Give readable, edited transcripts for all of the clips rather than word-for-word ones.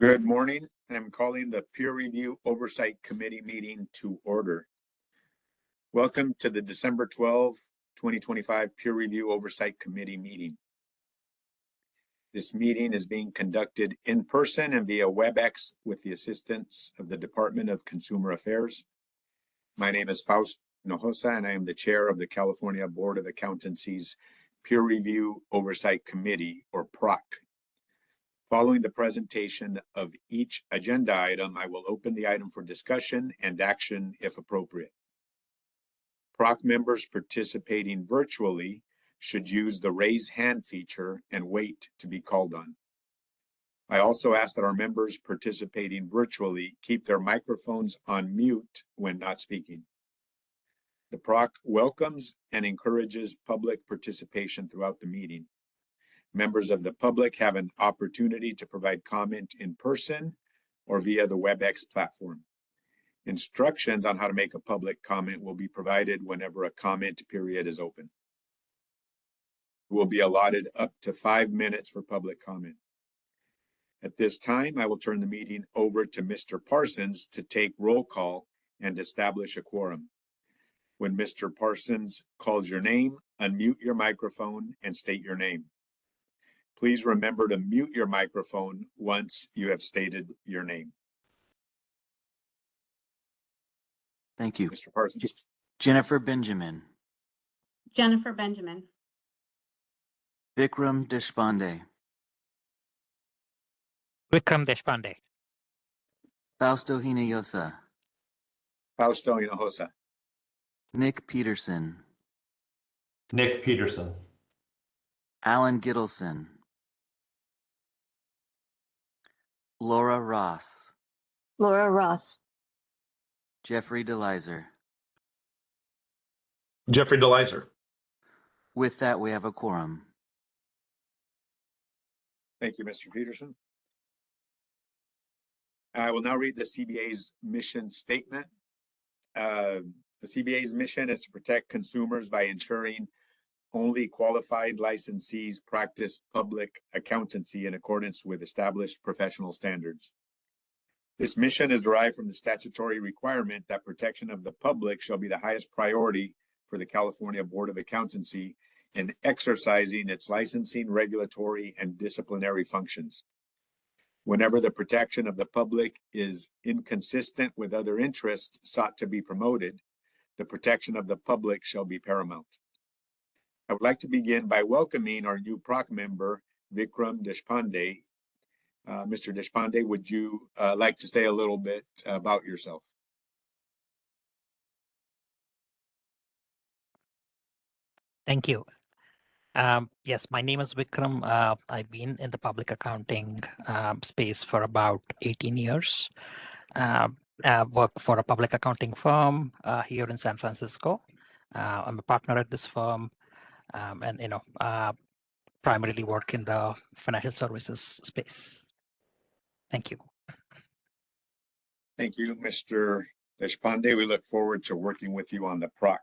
Good morning. I'm calling the Peer Review Oversight Committee meeting to order. Welcome to the December 12, 2025 Peer Review Oversight Committee meeting. This meeting is being conducted in person and via WebEx with the assistance of the Department of Consumer Affairs. My name is Faust Nojosa, and I am the chair of the California Board of Accountancy's Peer Review Oversight Committee, or PROC. Following the presentation of each agenda item, I will open the item for discussion and action if appropriate. PROC members participating virtually should use the raise hand feature and wait to be called on. I also ask that our members participating virtually keep their microphones on mute when not speaking. The PROC welcomes and encourages public participation throughout the meeting. Members of the public have an opportunity to provide comment in person or via the WebEx platform. Instructions on how to make a public comment will be provided whenever a comment period is open. It will be allotted up to 5 minutes for public comment. At this time, I will turn the meeting over to Mr. Parsons to take roll call and establish a quorum. When Mr. Parsons calls your name, unmute your microphone and state your name. Please remember to mute your microphone once you have stated your name. Thank you. Mr. Parsons. Jennifer Benjamin. Jennifer Benjamin. Vikram Deshpande. Vikram Deshpande. Fausto Hinojosa. Fausto Hinojosa. Nick Peterson. Nick Peterson. Alan Gittleson. Laura Ross. Laura Ross. Jeffrey DeLizer. Jeffrey DeLizer. With that, we have a quorum. Thank you, Mr. Peterson. I will now read the CBA's mission statement. The CBA's mission is to protect consumers by ensuring only qualified licensees practice public accountancy in accordance with established professional standards. This mission is derived from the statutory requirement that protection of the public shall be the highest priority for the California Board of Accountancy in exercising its licensing, regulatory, and disciplinary functions. Whenever the protection of the public is inconsistent with other interests sought to be promoted, the protection of the public shall be paramount. I would like to begin by welcoming our new PROC member, Vikram Deshpande. Mr. Deshpande, would you like to say a little bit about yourself? Thank you. Yes, my name is Vikram. I've been in the public accounting space for about 18 years. Work for a public accounting firm here in San Francisco. I'm a partner at this firm. And primarily work in the financial services space. Thank you. Thank you, Mr. Deshpande. We look forward to working with you on the PROC.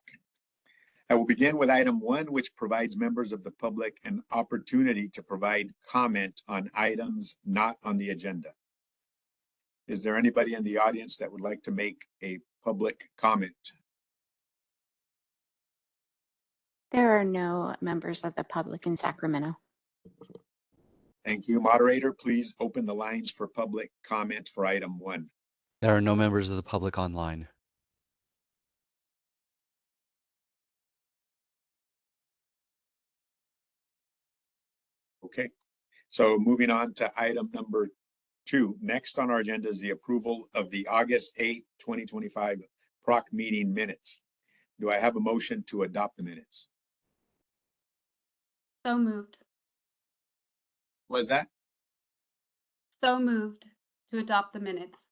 I will begin with item 1, which provides members of the public an opportunity to provide comment on items not on the agenda. Is there anybody in the audience that would like to make a public comment? There are no members of the public in Sacramento. Thank you. Moderator, please open the lines for public comment for item 1. There are no members of the public online. Okay, so moving on to item number 2. Next on our agenda is the approval of the August 8, 2025 PROC meeting minutes. Do I have a motion to adopt the minutes? So moved. Was that? So moved to adopt the minutes.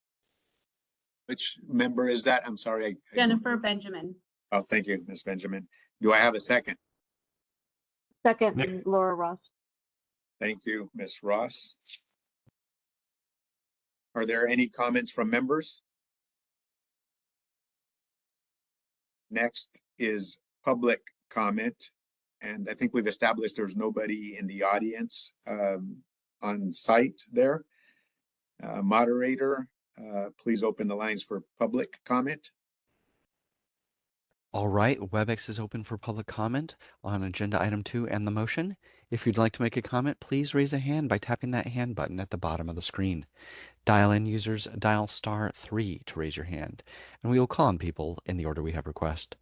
Which member is that? I'm sorry. Jennifer Benjamin. Oh, thank you, Ms. Benjamin. Do I have a second? Second, Nick. Laura Ross. Thank you, Ms. Ross. Are there any comments from members? Next is public comment. And I think we've established there's nobody in the audience on site there. Moderator, please open the lines for public comment. All right, WebEx is open for public comment on agenda item 2 and the motion. If you'd like to make a comment, please raise a hand by tapping that hand button at the bottom of the screen. Dial-in users dial *3 to raise your hand, and we will call on people in the order we have request.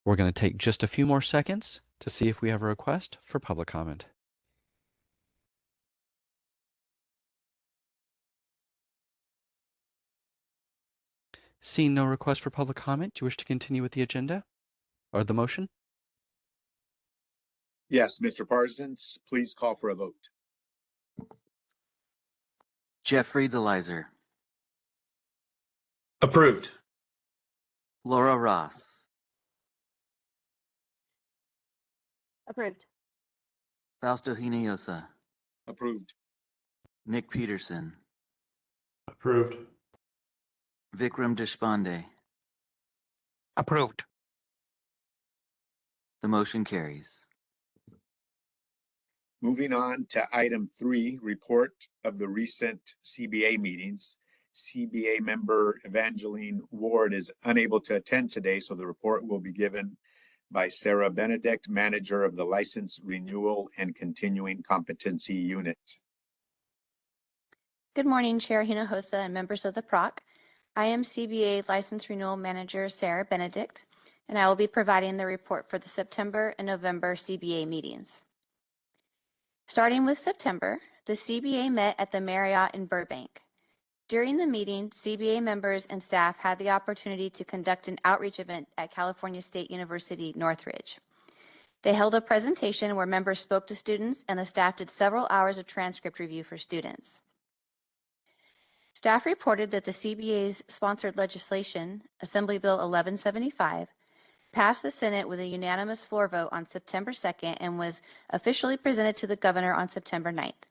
We're going to take just a few more seconds to see if we have a request for public comment. Seeing no request for public comment, do you wish to continue with the agenda or the motion? Yes, Mr. Parsons, please call for a vote. Jeffrey DeLizer, Approved. Laura Ross, Approved. Fausto Hinojosa, Approved. Nick Peterson, Approved. Vikram Deshpande. Approved. The motion carries. Moving on to item 3, report of the recent CBA meetings. CBA member Evangeline Ward is unable to attend today, so the report will be given by Sarah Benedict, manager of the License Renewal and Continuing Competency Unit. Good morning, Chair Hinojosa and members of the PROC. I am CBA License Renewal Manager Sarah Benedict, and I will be providing the report for the September and November CBA meetings. Starting with September, the CBA met at the Marriott in Burbank. During the meeting, CBA members and staff had the opportunity to conduct an outreach event at California State University, Northridge. They held a presentation where members spoke to students, and the staff did several hours of transcript review for students. Staff reported that the CBA's sponsored legislation, Assembly Bill 1175, passed the Senate with a unanimous floor vote on September 2nd and was officially presented to the governor on September 9th.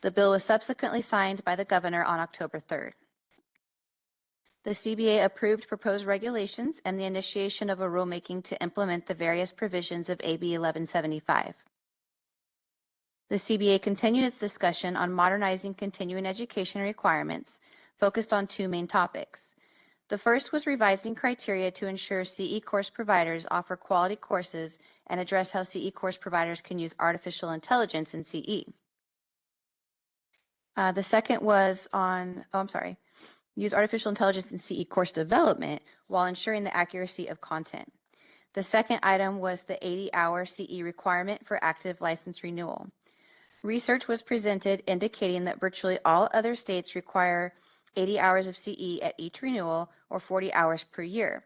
The bill was subsequently signed by the governor on October 3rd. The CBA approved proposed regulations and the initiation of a rulemaking to implement the various provisions of AB 1175. The CBA continued its discussion on modernizing continuing education requirements, focused on 2 main topics. The first was revising criteria to ensure CE course providers offer quality courses and address how CE course providers can use artificial intelligence in CE. The second was on, use artificial intelligence in CE course development while ensuring the accuracy of content. The second item was the 80-hour CE requirement for active license renewal. Research was presented indicating that virtually all other states require 80 hours of CE at each renewal or 40 hours per year.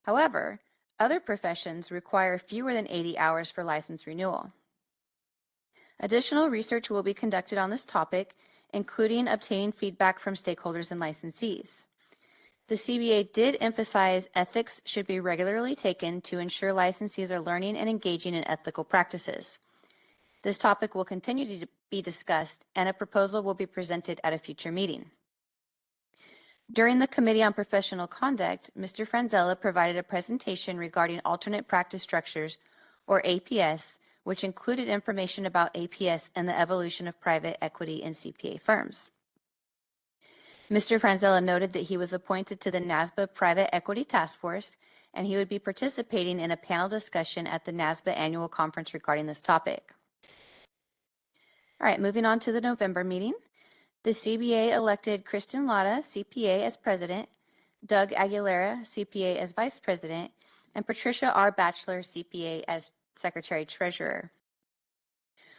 However, other professions require fewer than 80 hours for license renewal. Additional research will be conducted on this topic, including obtaining feedback from stakeholders and licensees. The CBA did emphasize ethics should be regularly taken to ensure licensees are learning and engaging in ethical practices. This topic will continue to be discussed, and a proposal will be presented at a future meeting. During the Committee on Professional Conduct, Mr. Franzella provided a presentation regarding alternate practice structures, or APS, which included information about APS and the evolution of private equity and CPA firms. Mr. Franzella noted that he was appointed to the NASBA Private Equity Task Force, and he would be participating in a panel discussion at the NASBA annual conference regarding this topic. All right, moving on to the November meeting. The CBA elected Kristen Latta, CPA, as president, Doug Aguilera, CPA, as vice president, and Patricia R. Batchelor, CPA, as secretary treasurer.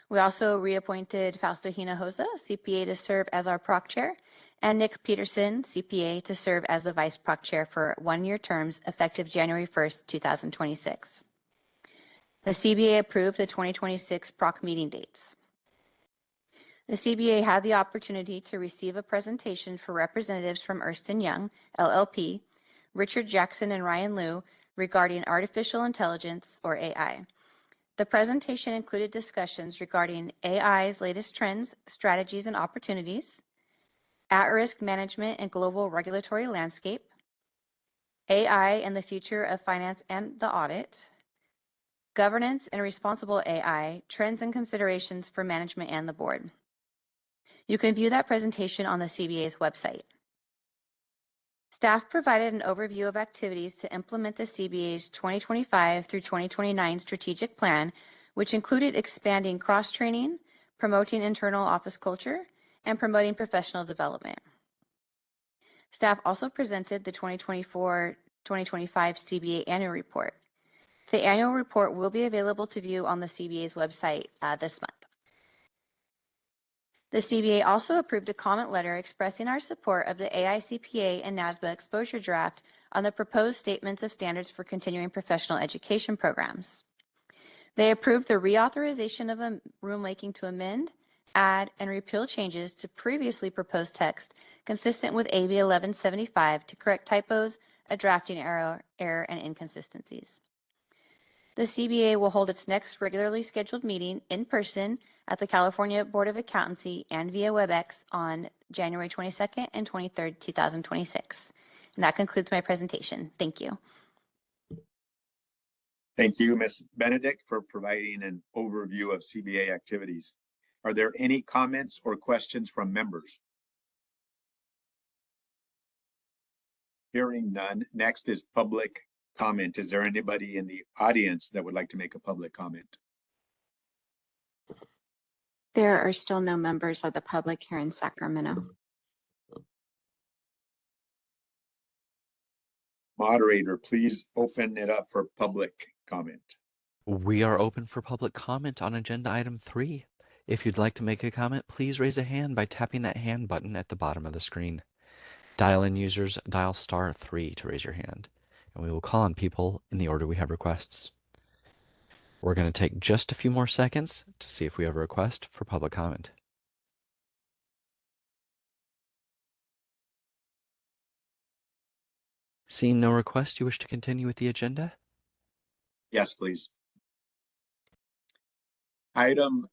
We also reappointed Fausto Hinojosa, CPA, to serve as our PROC chair, and Nick Peterson, CPA, to serve as the vice PROC chair for 1-year terms effective January 1st, 2026. The CBA approved the 2026 PROC meeting dates. The CBA had the opportunity to receive a presentation for representatives from Ernst & Young, LLP, Richard Jackson and Ryan Liu regarding artificial intelligence, or AI. The presentation included discussions regarding AI's latest trends, strategies, and opportunities, at-risk management and global regulatory landscape, AI and the future of finance and the audit, governance and responsible AI, trends and considerations for management and the board. You can view that presentation on the CBA's website. Staff provided an overview of activities to implement the CBA's 2025 through 2029 strategic plan, which included expanding cross-training, promoting internal office culture, and promoting professional development. Staff also presented the 2024-2025 CBA annual report. The annual report will be available to view on the CBA's website this month. The CBA also approved a comment letter expressing our support of the AICPA and NASBA exposure draft on the proposed statements of standards for continuing professional education programs. They approved the reauthorization of a rulemaking to amend, add, and repeal changes to previously proposed text consistent with AB 1175 to correct typos, a drafting error, and inconsistencies. The CBA will hold its next regularly scheduled meeting in person at the California Board of Accountancy and via WebEx on January 22nd and 23rd, 2026. And that concludes my presentation. Thank you. Thank you, Ms. Benedict, for providing an overview of CBA activities. Are there any comments or questions from members? Hearing none, next is public comment. Is there anybody in the audience that would like to make a public comment? There are still no members of the public here in Sacramento. Moderator, please open it up for public comment. We are open for public comment on agenda item 3. If you'd like to make a comment, please raise a hand by tapping that hand button at the bottom of the screen. Dial-in users dial *3 to raise your hand, and we will call on people in the order we have requests. We're going to take just a few more seconds to see if we have a request for public comment. Seeing no request, you wish to continue with the agenda? Yes, please. Item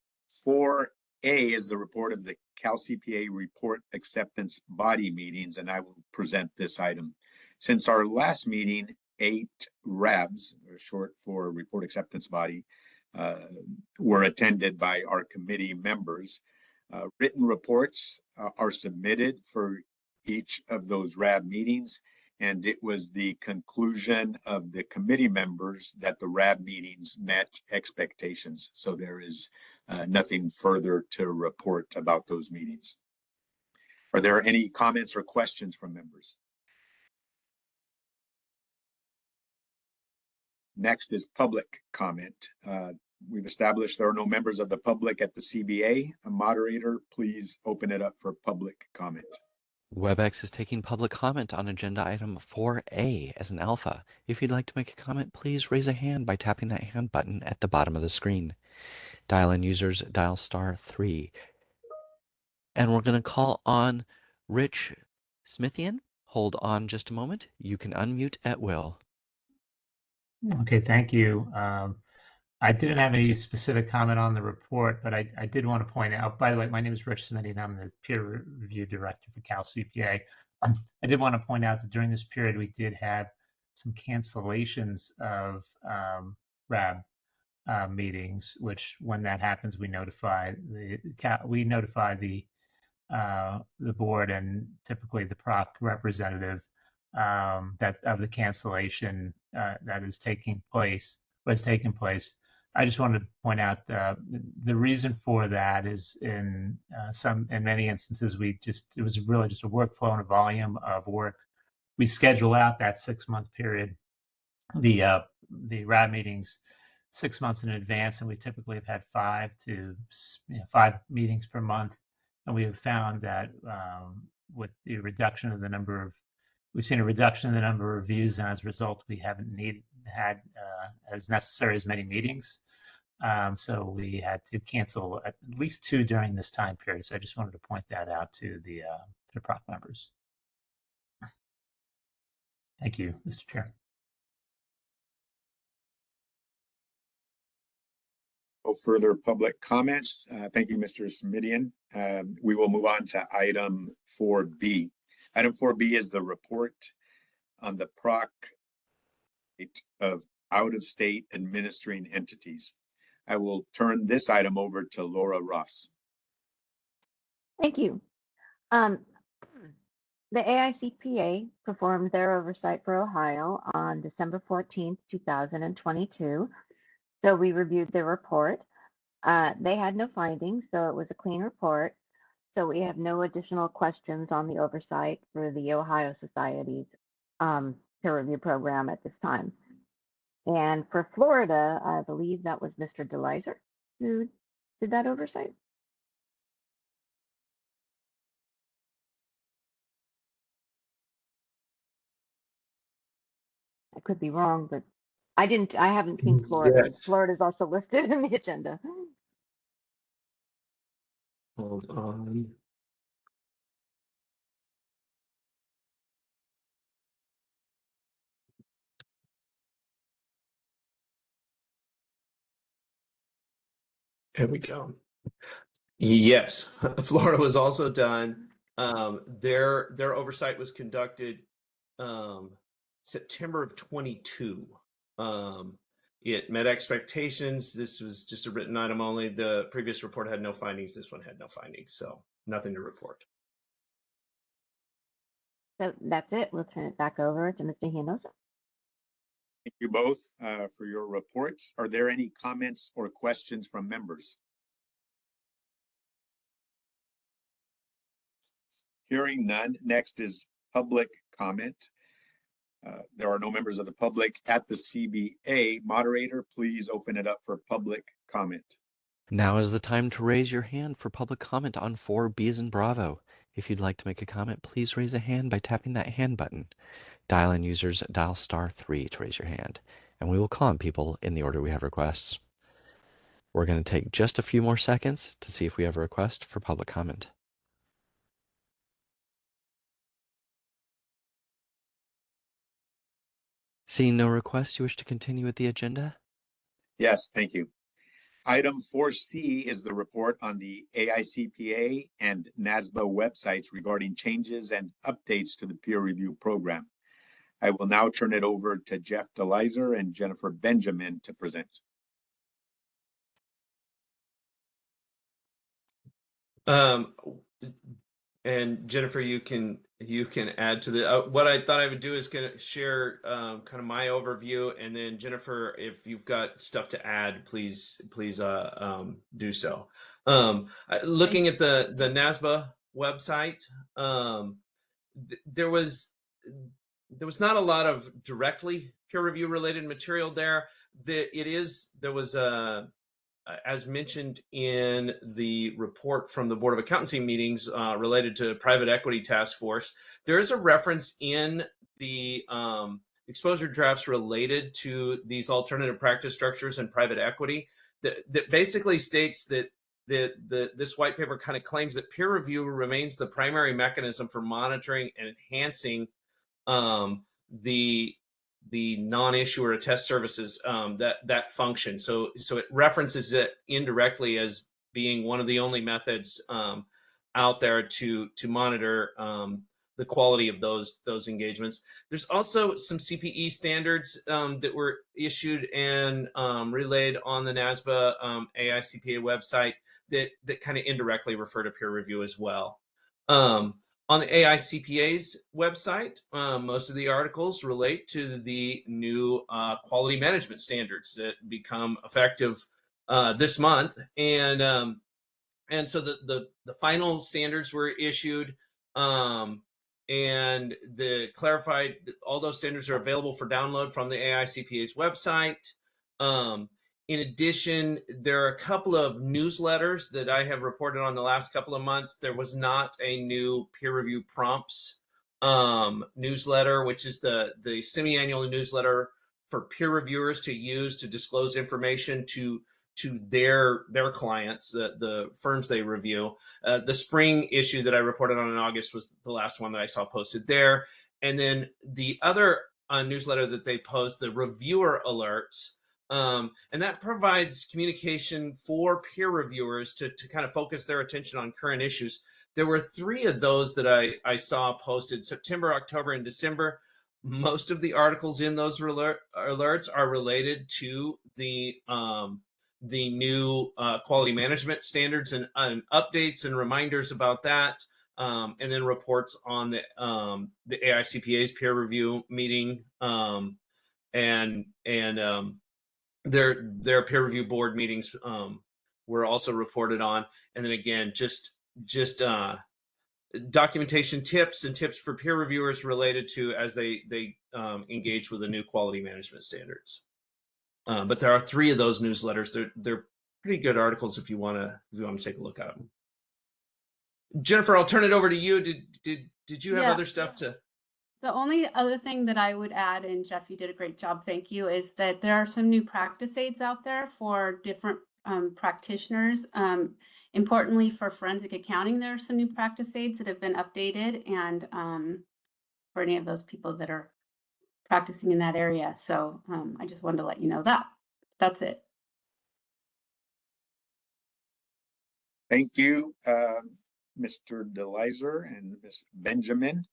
4A is the report of the Cal CPA report acceptance body meetings, and I will present this item. Since our last meeting, 8 RABs, or short for report acceptance body, were attended by our committee members. Written reports are submitted for each of those RAB meetings, and it was the conclusion of the committee members that the RAB meetings met expectations. So there is nothing further to report about those meetings. Are there any comments or questions from members? Next is public comment. We've established there are no members of the public at the CBA. A moderator, please open it up for public comment. WebEx is taking public comment on agenda item 4A as an alpha. If you'd like to make a comment, please raise a hand by tapping that hand button at the bottom of the screen. Dial-in users dial *3. And we're going to call on Rich Smithian. Hold on just a moment. You can unmute at will. Okay, thank you. I didn't have any specific comment on the report, but I did want to point out, by the way, my name is Rich Smitty, and I'm the peer review director for Cal CPA. I did want to point out that during this period, we did have some cancellations of RAB meetings, which when that happens, we notify the board and typically the PROC representative that of the cancellation that is taking place, was taking place. I just wanted to point out the reason for that is in many instances it was really just a workflow and a volume of work. We schedule out that 6-month period, the RAB meetings 6 months in advance, and we typically have had 5 meetings per month. And we have found that with the reduction of the number of, we've seen a reduction in the number of reviews, and as a result, we haven't had as necessary as many meetings. So we had to cancel at least 2 during this time period. So I just wanted to point that out to the PROC members. Thank you, Mr. Chair. No further public comments. Thank you, Mr. Smidian. We will move on to item 4B. Item 4B is the report on the PROC of out-of-state administering entities. I will turn this item over to Laura Ross. Thank you. Um, the AICPA performed their oversight for Ohio on December 14th, 2022. So we reviewed their report. They had no findings, so it was a clean report. So we have no additional questions on the oversight for the Ohio Society's peer review program at this time. And for Florida, I believe that was Mr. DeLizer who did that oversight. I could be wrong, but I haven't seen Florida. Yes. Florida's also listed in the agenda. Hold on. There we go. Yes, Florida was also done. Their oversight was conducted September of 22. It met expectations. This was just a written item only. The previous report had no findings. This one had no findings, so nothing to report. So that's it. We'll turn it back over to Mr. Hinosa. Thank you both for your reports. Are there any comments or questions from members? Hearing none. Next is public comment. There are no members of the public at the CBA. Moderator, please open it up for public comment. Now is the time to raise your hand for public comment on 4Bs and Bravo. If you'd like to make a comment, please raise a hand by tapping that hand button. Dial-in users dial *3 to raise your hand, and we will call on people in the order we have requests. We're going to take just a few more seconds to see if we have a request for public comment. Seeing no requests, you wish to continue with the agenda? Yes, thank you. Item 4C is the report on the AICPA and NASBA websites regarding changes and updates to the peer review program. I will now turn it over to Jeff DeLizer and Jennifer Benjamin to present. And Jennifer, you can add to the what I thought I would do is kind of share kind of my overview, and then Jennifer, if you've got stuff to add, please do so. Looking at the NASBA website, there was not a lot of directly peer review related material there. There was as mentioned in the report from the Board of Accountancy meetings related to private equity task force, there is a reference in the exposure drafts related to these alternative practice structures and private equity that basically states that this white paper kind of claims that peer review remains the primary mechanism for monitoring and enhancing the non-issuer attest services, that function. So it references it indirectly as being one of the only methods out there to monitor the quality of those engagements. There's also some CPE standards that were issued and relayed on the NASBA AICPA website that kind of indirectly refer to peer review as well. On the AICPA's website, most of the articles relate to the new quality management standards that become effective this month, and so the final standards were issued, and the clarified all those standards are available for download from the AICPA's website. In addition, there are a couple of newsletters that I have reported on the last couple of months. There was not a new peer review prompts newsletter, which is the semi-annual newsletter for peer reviewers to use to disclose information to their clients, the firms they review. The spring issue that I reported on in August was the last one that I saw posted there. And then the other newsletter that they post, the reviewer alerts, and that provides communication for peer reviewers to kind of focus their attention on current issues. There were 3 of those that I saw posted: September, October, and December. Most of the articles in those alerts are related to the the new quality management standards and updates and reminders about that, and then reports on the AICPA's peer review meeting, and their peer review board meetings were also reported on, and then again just documentation tips and tips for peer reviewers related to as they engage with the new quality management standards. But there are 3 of those newsletters. They're pretty good articles if you want to take a look at them. Jennifer, I'll turn it over to you. Did you have other stuff to? The only other thing that I would add, and Jeff, you did a great job, thank you, is that there are some new practice aids out there for different practitioners. Importantly, for forensic accounting, there are some new practice aids that have been updated, and for any of those people that are practicing in that area. So I just wanted to let you know that. That's it. Thank you, Mr. DeLizer and Ms. Benjamin,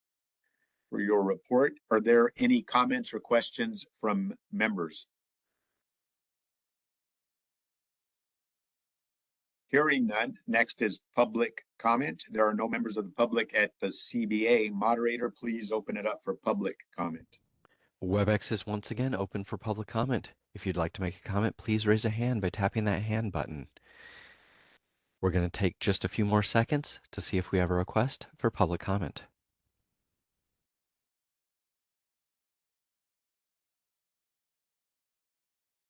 for your report. Are there any comments or questions from members? Hearing none, next is public comment. There are no members of the public at the CBA. Moderator, please open it up for public comment. WebEx is once again open for public comment. If you'd like to make a comment, please raise a hand by tapping that hand button. We're going to take just a few more seconds to see if we have a request for public comment.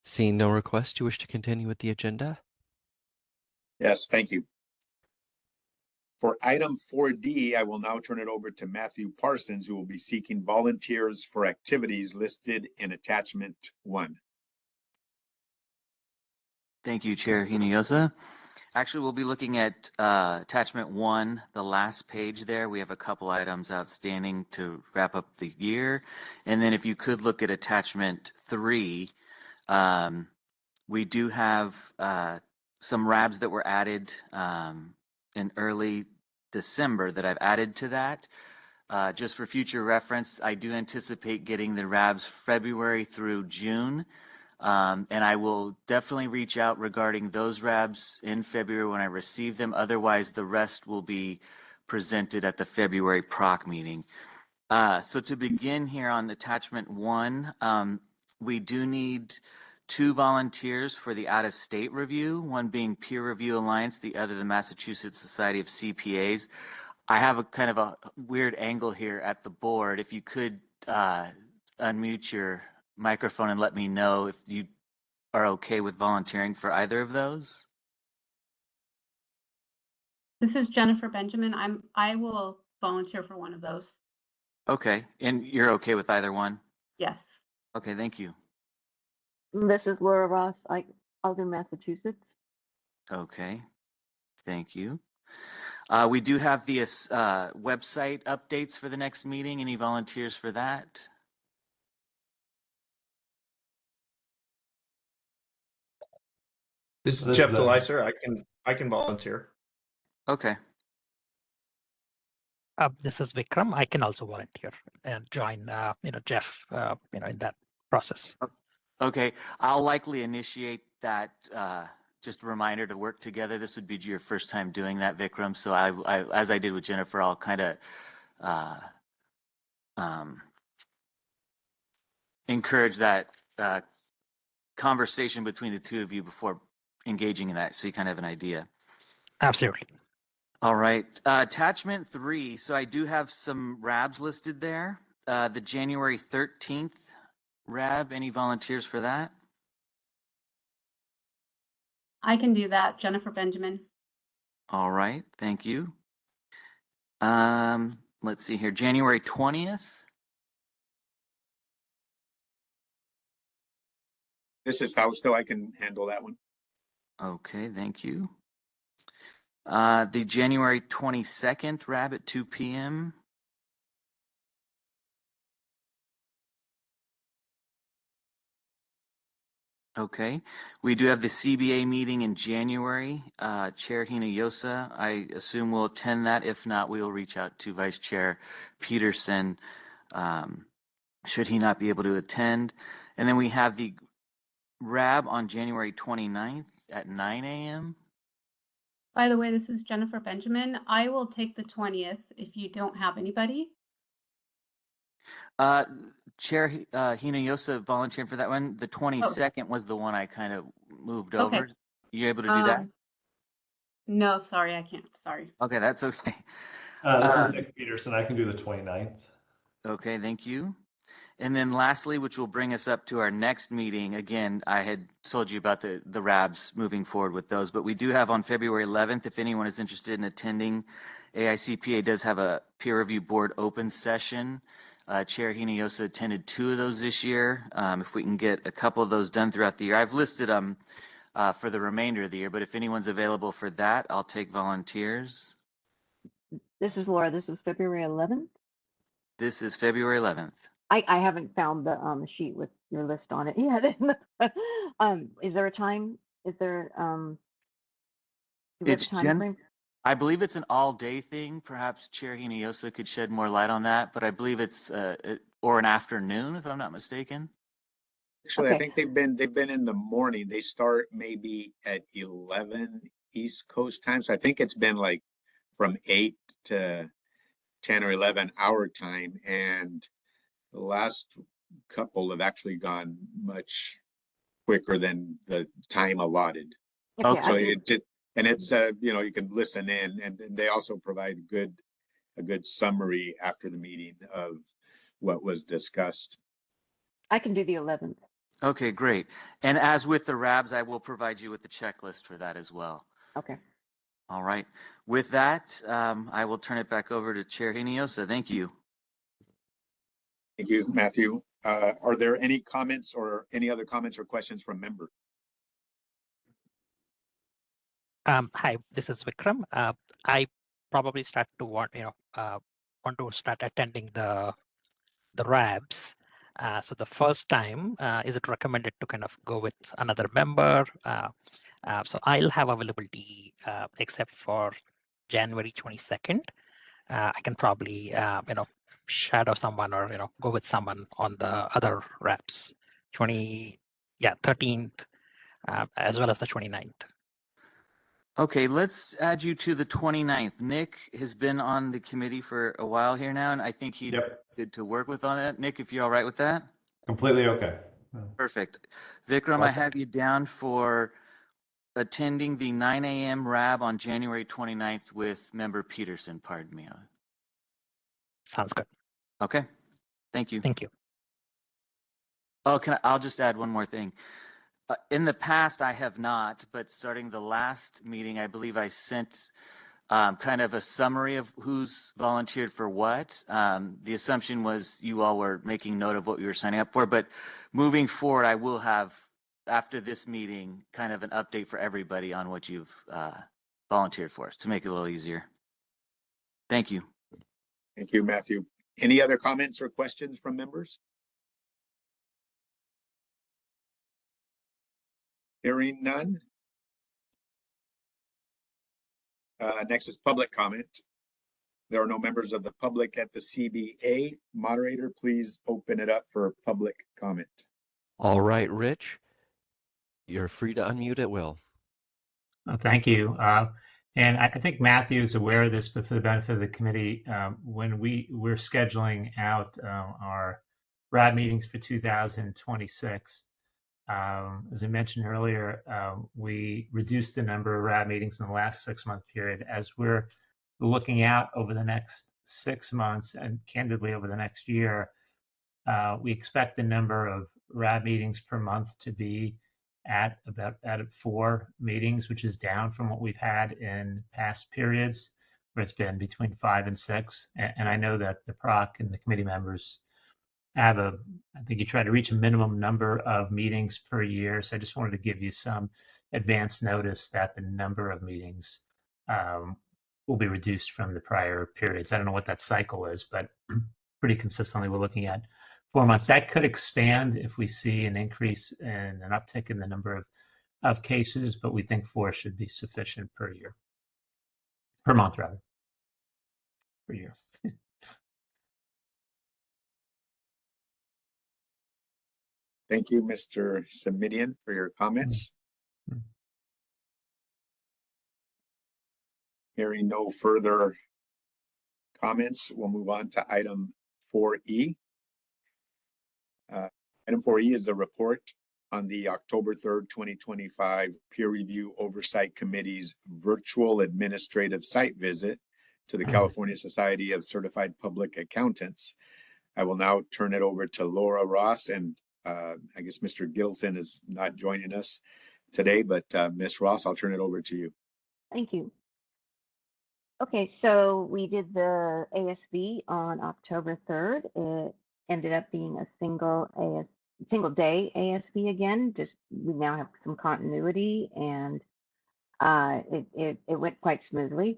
Seeing no request, you wish to continue with the agenda? Yes, thank you. For item 4D, I will now turn it over to Matthew Parsons, who will be seeking volunteers for activities listed in attachment 1. Thank you, Chair Hinojosa. Actually, we'll be looking at attachment 1, the last page there. We have a couple items outstanding to wrap up the year. And then if you could look at attachment 3, we do have some RABs that were added in early December that I've added to that. Just for future reference, I do anticipate getting the RABs February through June. And I will definitely reach out regarding those RABs in February when I receive them. Otherwise, the rest will be presented at the February PROC meeting. So to begin here on attachment 1, we do need 2 volunteers for the out-of-state review, one being Peer Review Alliance, the other the Massachusetts Society of CPAs. I have a kind of a weird angle here at the board. If you could unmute your microphone and let me know if you are okay with volunteering for either of those. This is Jennifer Benjamin. I will volunteer for one of those. Okay, and you're okay with either one? Yes. Okay, thank you. This is Laura Ross. I'll do Massachusetts. Okay, thank you. We do have the website updates for the next meeting. Any volunteers for that? This is Jeff DeLizer. I can volunteer. Okay. This is Vikram. I can also volunteer and join, Jeff, in that process. Okay, I'll likely initiate that. Just a reminder to work together. This would be your first time doing that, Vikram. So I as I did with Jennifer, I'll kind of encourage that conversation between the two of you before engaging in that, so you kind of have an idea. Absolutely. All right, attachment 3. So I do have some RABs listed there. The January 13th RAB, any volunteers for that? I can do that, Jennifer Benjamin. All right, thank you. Let's see here, January 20th. This is Fausto. I can handle that one. Okay, thank you. The January 22nd RAB at 2 p.m. Okay, we do have the CBA meeting in January. Chair Hinojosa, I assume we'll attend that. If not, we will reach out to Vice Chair Peterson should he not be able to attend. And then we have the RAB on January 29th at 9 a.m. By the way, this is Jennifer Benjamin. I will take the 20th if you don't have anybody. Chair Hinoyosa volunteered for that one. The 22nd was the one I kind of moved Okay. over. You able to do that? No, sorry, I can't. Sorry. Okay, that's okay. This is Nick Peterson. I can do the 29th. Okay, thank you. And then lastly, which will bring us up to our next meeting. Again, I had told you about the RABs moving forward with those, but we do have on February 11th, if anyone is interested in attending, AICPA does have a peer review board open session. Chair Hinoyosa attended 2 of those this year. If we can get a couple of those done throughout the year, I've listed them for the remainder of the year, but if anyone's available for that, I'll take volunteers. This is Laura. This is February 11th. This is February 11th. I haven't found the sheet with your list on it yet. Is there a time? Is there do we have a It's time frame? I believe it's an all-day thing. Perhaps Chair Hinoyosa could shed more light on that, but I believe it's or an afternoon, if I'm not mistaken. Actually, Okay. I think they've been in the morning. They start maybe at 11 East Coast time. So I think it's been like from 8 to 10 or 11 our time. And the last couple have actually gone much quicker than the time allotted. Okay. So I can, it's you know, you can listen in, and they also provide a good summary after the meeting of what was discussed. I can do the 11th. Okay, great. And as with the RABs, I will provide you with the checklist for that as well. Okay. All right. With that, I will turn it back over to Chair Hinoyosa. Thank you. Thank you, Matthew. Are there any comments or any other comments or questions from members? Hi, this is Vikram. I probably want to start attending the RABs. So the first time, is it recommended to kind of go with another member? So I'll have availability except for January 22nd. I can probably shadow someone or go with someone on the other RABs. 13th as well as the 29th. Okay, let's add you to the 29th. Nick has been on the committee for a while here now, and I think he'd good to work with on that. Nick, if you're all right with that? Completely okay. Perfect. Vikram, I have you down for attending the 9 a.m. RAB on January 29th with member Peterson, pardon me. Sounds good. Okay, thank you. Thank you. Oh, I'll just add one more thing. In the past, I have not, but starting the last meeting, I believe I sent kind of a summary of who's volunteered for what. The assumption was you all were making note of what you were signing up for, but moving forward, I will have, after this meeting, kind of an update for everybody on what you've volunteered for to make it a little easier. Thank you. Thank you, Matthew. Any other comments or questions from members? Hearing none. Next is public comment. There are no members of the public at the CBA. Moderator, please open it up for public comment. All right, Rich, you're free to unmute at will. Thank you. And I think Matthew is aware of this, but for the benefit of the committee, when we're scheduling out our RAB meetings for 2026, as I mentioned earlier, we reduced the number of RAB meetings in the last 6-month period. As we're looking out over the next 6 months and candidly over the next year, we expect the number of RAB meetings per month to be at 4 meetings, which is down from what we've had in past periods where it's been between 5 and 6. And I know that the PROC and the committee members have I think you try to reach a minimum number of meetings per year. So I just wanted to give you some advance notice that the number of meetings will be reduced from the prior periods. I don't know what that cycle is, but pretty consistently we're looking at 4 months. That could expand if we see an increase and an uptick in the number of cases, but we think 4 should be sufficient per month rather, per year. Thank you, Mr. Semidian, for your comments. Mm. Hearing no further comments, we'll move on to item 4E. Item 4E is the report on the October 3rd, 2025 Peer Review Oversight Committee's virtual administrative site visit to the California Society of Certified Public Accountants. I will now turn it over to Laura Ross, and I guess Mr. Gittleson is not joining us today, but Ms. Ross, I'll turn it over to you. Thank you. Okay, so we did the ASV on October 3rd. It ended up being a single day ASV again. Just we now have some continuity, and it went quite smoothly.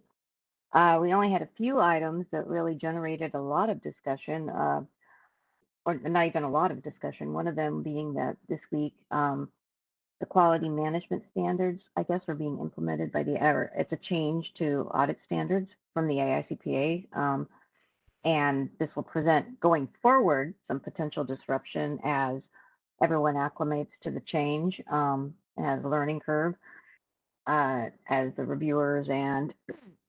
We only had a few items that really generated a lot of discussion, or not even a lot of discussion. One of them being that this week, the quality management standards, I guess, are being implemented by it's a change to audit standards from the AICPA. And this will present, going forward, some potential disruption as everyone acclimates to the change, as a learning curve, as the reviewers and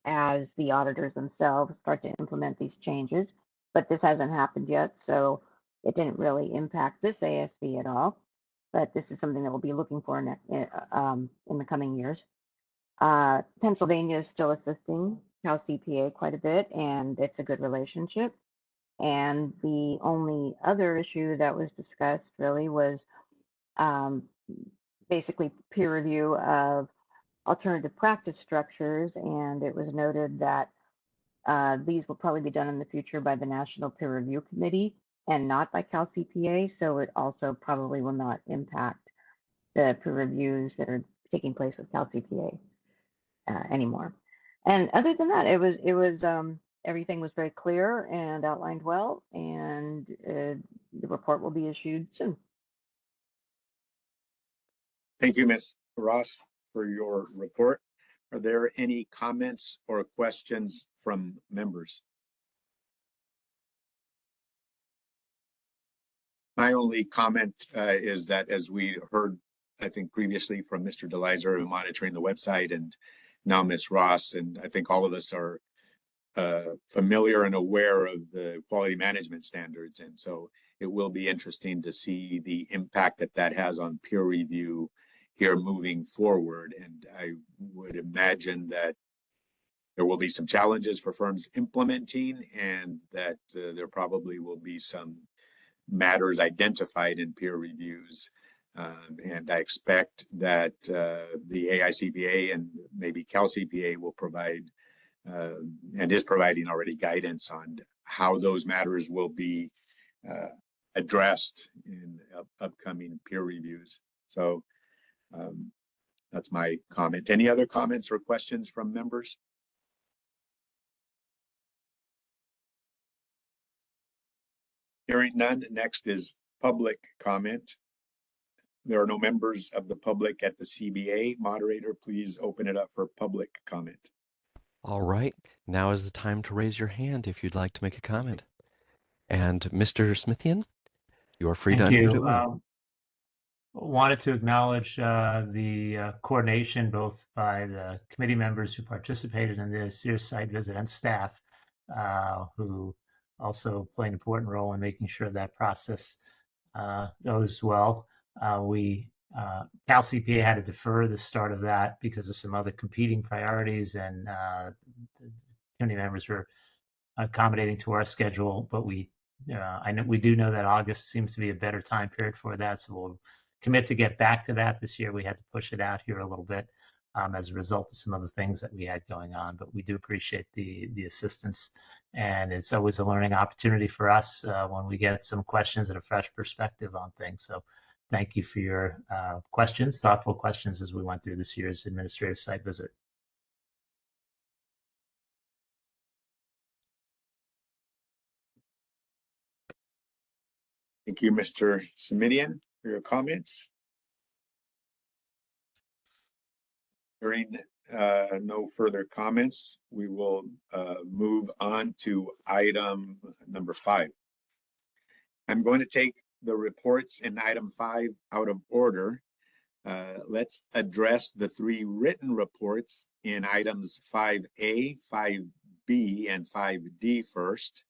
as the auditors themselves start to implement these changes. But this hasn't happened yet, so it didn't really impact this ASV at all. But this is something that we'll be looking for in the coming years. Pennsylvania is still assisting Cal CPA quite a bit, and it's a good relationship. And the only other issue that was discussed really was basically peer review of alternative practice structures, and it was noted that these will probably be done in the future by the National Peer Review Committee and not by Cal CPA, so it also probably will not impact the peer reviews that are taking place with Cal CPA anymore. And other than that, it was everything was very clear and outlined well, and the report will be issued soon. Thank you, Ms. Ross, for your report. Are there any comments or questions from members? My only comment is that, as we heard, I think previously from Mr. DeLizer monitoring the website, and now Ms. Ross, and I think all of us are familiar and aware of the quality management standards. And so it will be interesting to see the impact that that has on peer review here moving forward. And I would imagine that there will be some challenges for firms implementing, and that there probably will be some matters identified in peer reviews. And I expect that the AICPA and maybe Cal CPA will provide and is providing already guidance on how those matters will be addressed in upcoming peer reviews. So that's my comment. Any other comments or questions from members? Hearing none, next is public comment. There are no members of the public at the CBA. Moderator, please open it up for public comment. All right, now is the time to raise your hand if you'd like to make a comment. And Mr. Smithian, you are free to unmute at will. Wanted to acknowledge the coordination both by the committee members who participated in this year's site visit and staff who also play an important role in making sure that process goes well. Cal CPA had to defer the start of that because of some other competing priorities, and the committee members were accommodating to our schedule. But I know we do know that August seems to be a better time period for that, so we'll commit to get back to that. This year we had to push it out here a little bit as a result of some other things that we had going on, but we do appreciate the assistance, and it's always a learning opportunity for us when we get some questions and a fresh perspective on things. So thank you for your questions, thoughtful questions, as we went through this year's administrative site visit. Thank you, Mr. Semidian, for your comments. Hearing no further comments, we will move on to item number 5. I'm going to take the reports in item 5 out of order. Let's address the 3 written reports in items 5A, 5B, and 5D first,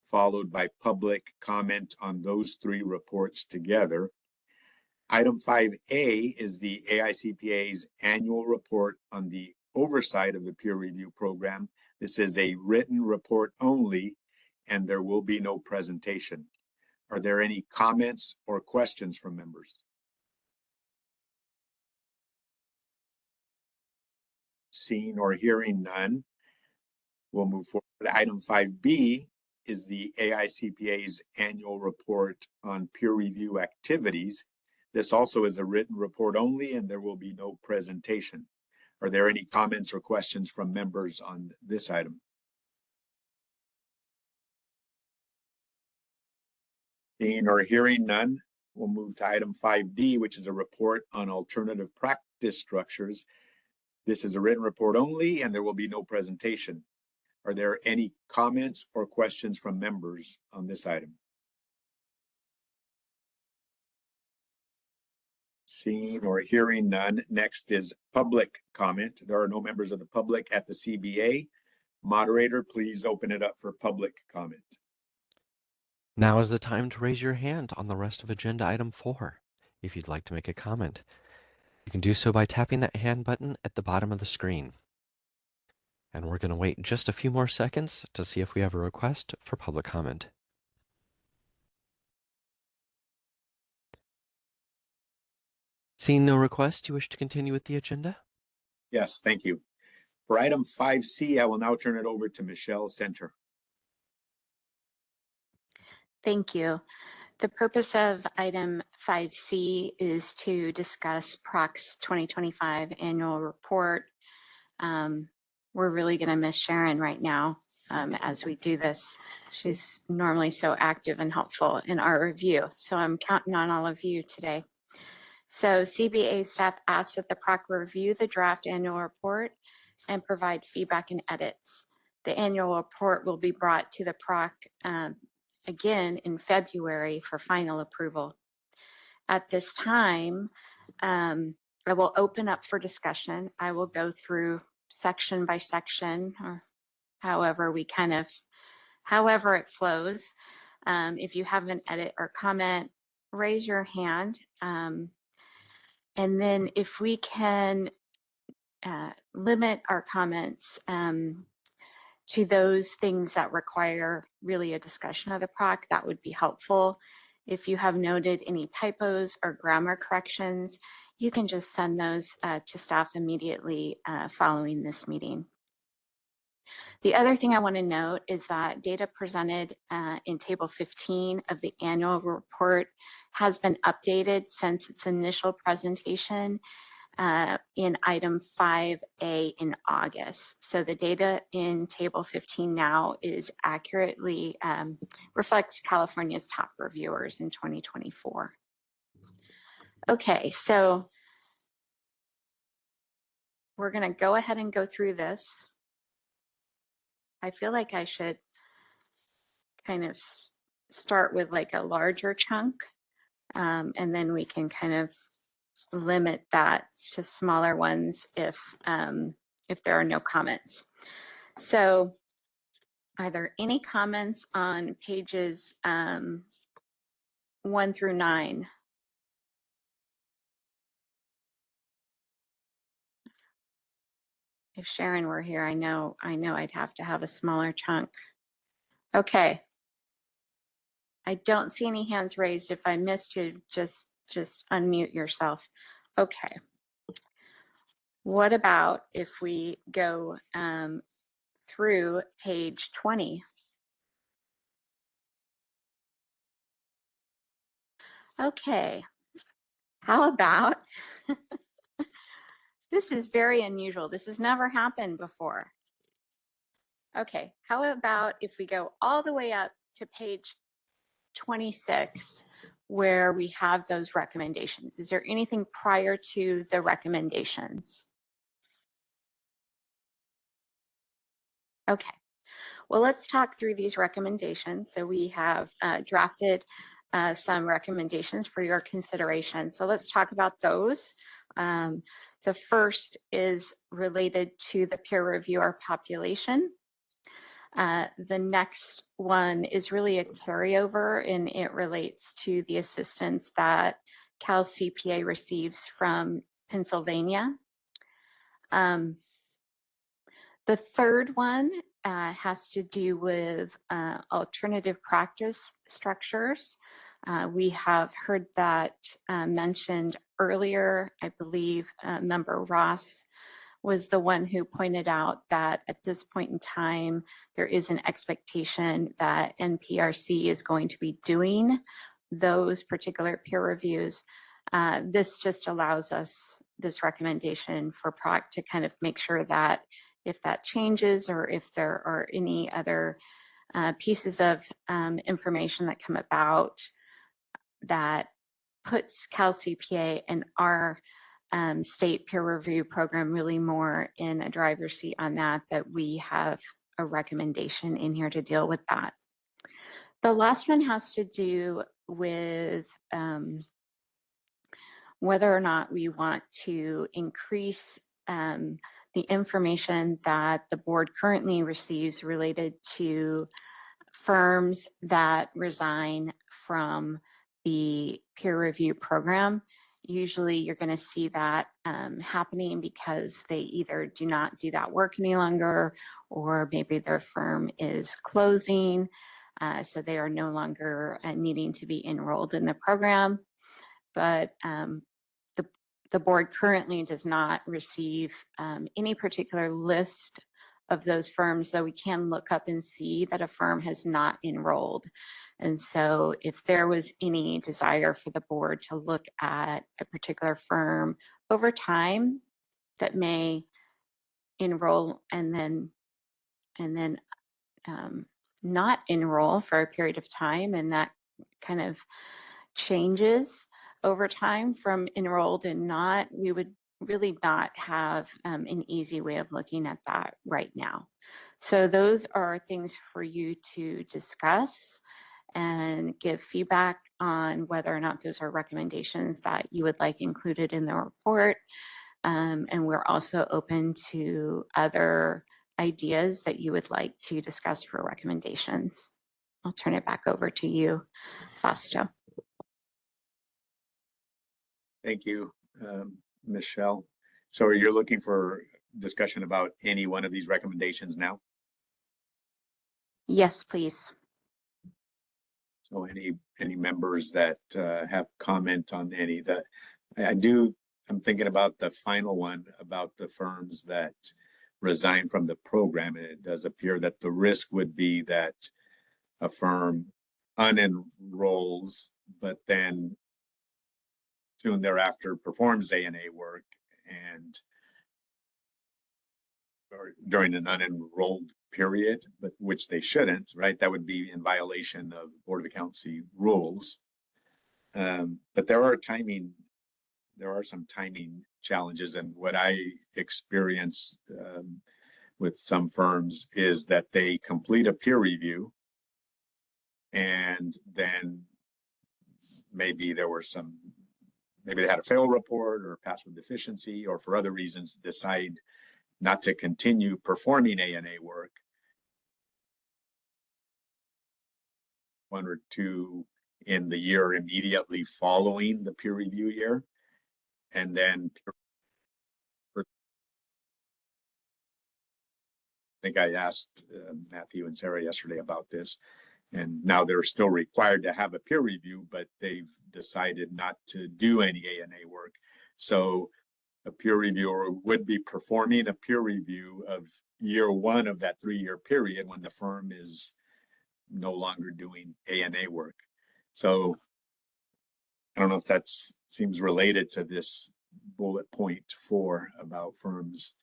followed by public comment on those 3 reports together. Item 5A is the AICPA's annual report on the oversight of the peer review program. This is a written report only, and there will be no presentation. Are there any comments or questions from members? Seeing or hearing none, we'll move forward. Item 5B is the AICPA's annual report on peer review activities. This also is a written report only, and there will be no presentation. Are there any comments or questions from members on this item? Seeing or hearing none, we'll move to item 5D, which is a report on alternative practice structures. This is a written report only, and there will be no presentation. Are there any comments or questions from members on this item? Seeing or hearing none, next is public comment. There are no members of the public at the CBA. Moderator, please open it up for public comment. Now is the time to raise your hand on the rest of agenda item 4. If you'd like to make a comment, you can do so by tapping that hand button at the bottom of the screen. And we're going to wait just a few more seconds to see if we have a request for public comment. Seeing no request, you wish to continue with the agenda? Yes, thank you. For item 5C, I will now turn it over to Michelle Center. Thank you. The purpose of item 5C is to discuss PROC's 2025 annual report. We're really going to miss Sharon right now as we do this. She's normally so active and helpful in our review. So I'm counting on all of you today. So CBA staff asks that the PROC review the draft annual report and provide feedback and edits. The annual report will be brought to the PROC again in February for final approval. At this time, I will open up for discussion. I will go through section by section, or however it flows. If you have an edit or comment, raise your hand. And then if we can limit our comments to those things that require really a discussion of the PROC, that would be helpful. If you have noted any typos or grammar corrections, you can just send those to staff immediately following this meeting. The other thing I want to note is that data presented in Table 15 of the annual report has been updated since its initial presentation in item 5A in August. So the data in Table 15 now is accurately reflects California's top reviewers in 2024. Okay, so we're going to go ahead and go through this. I feel like I should kind of start with like a larger chunk, and then we can kind of limit that to smaller ones if there are no comments. So are there any comments on pages 1 through 9? If Sharon were here, I know I'd have to have a smaller chunk. Okay. I don't see any hands raised. If I missed you, just unmute yourself. Okay. What about if we go through page 20? Okay. How about, this is very unusual. This has never happened before. Okay. How about if we go all the way up to page 26, where we have those recommendations? Is there anything prior to the recommendations? Okay. Well, let's talk through these recommendations. So we have drafted some recommendations for your consideration. So let's talk about those. The first is related to the peer reviewer population. The next one is really a carryover, and it relates to the assistance that Cal CPA receives from Pennsylvania. The third one has to do with alternative practice structures. We have heard that mentioned earlier. I believe Member Ross was the one who pointed out that at this point in time, there is an expectation that NPRC is going to be doing those particular peer reviews. This just allows us this recommendation for PROC to kind of make sure that if that changes or if there are any other pieces of information that come about that puts Cal CPA and our state peer review program really more in a driver's seat on that, that we have a recommendation in here to deal with that. The last one has to do with whether or not we want to increase the information that the board currently receives related to firms that resign from the peer review program. Usually you're going to see that happening because they either do not do that work any longer, or maybe their firm is closing, so they are no longer needing to be enrolled in the program. But the board currently does not receive any particular list of those firms, though we can look up and see that a firm has not enrolled. And so if there was any desire for the board to look at a particular firm over time that may enroll and then not enroll for a period of time, and that kind of changes over time from enrolled and not, we would really not have an easy way of looking at that right now. So those are things for you to discuss and give feedback on whether or not those are recommendations that you would like included in the report. And we're also open to other ideas that you would like to discuss for recommendations. I'll turn it back over to you, Fausto. Thank you, Michelle. So you're looking for discussion about any one of these recommendations now? Yes, please. So any members that have comment on any that I'm thinking about the final one about the firms that resign from the program. And it does appear that the risk would be that a firm unenrolls, but then soon thereafter performs A&A work and or during an unenrolled period, but which they shouldn't, right? That would be in violation of Board of Accountancy rules. But there are some timing challenges, and what I experience with some firms is that they complete a peer review and then maybe they had a fail report or password deficiency, or for other reasons decide not to continue performing A&A work. One or two in the year immediately following the peer review year. And then I think I asked Matthew and Sarah yesterday about this, and now they're still required to have a peer review, but they've decided not to do any A&A work. So a peer reviewer would be performing a peer review of year one of that 3-year period when the firm is no longer doing A&A work. So I don't know if that seems related to this bullet point 4 about firms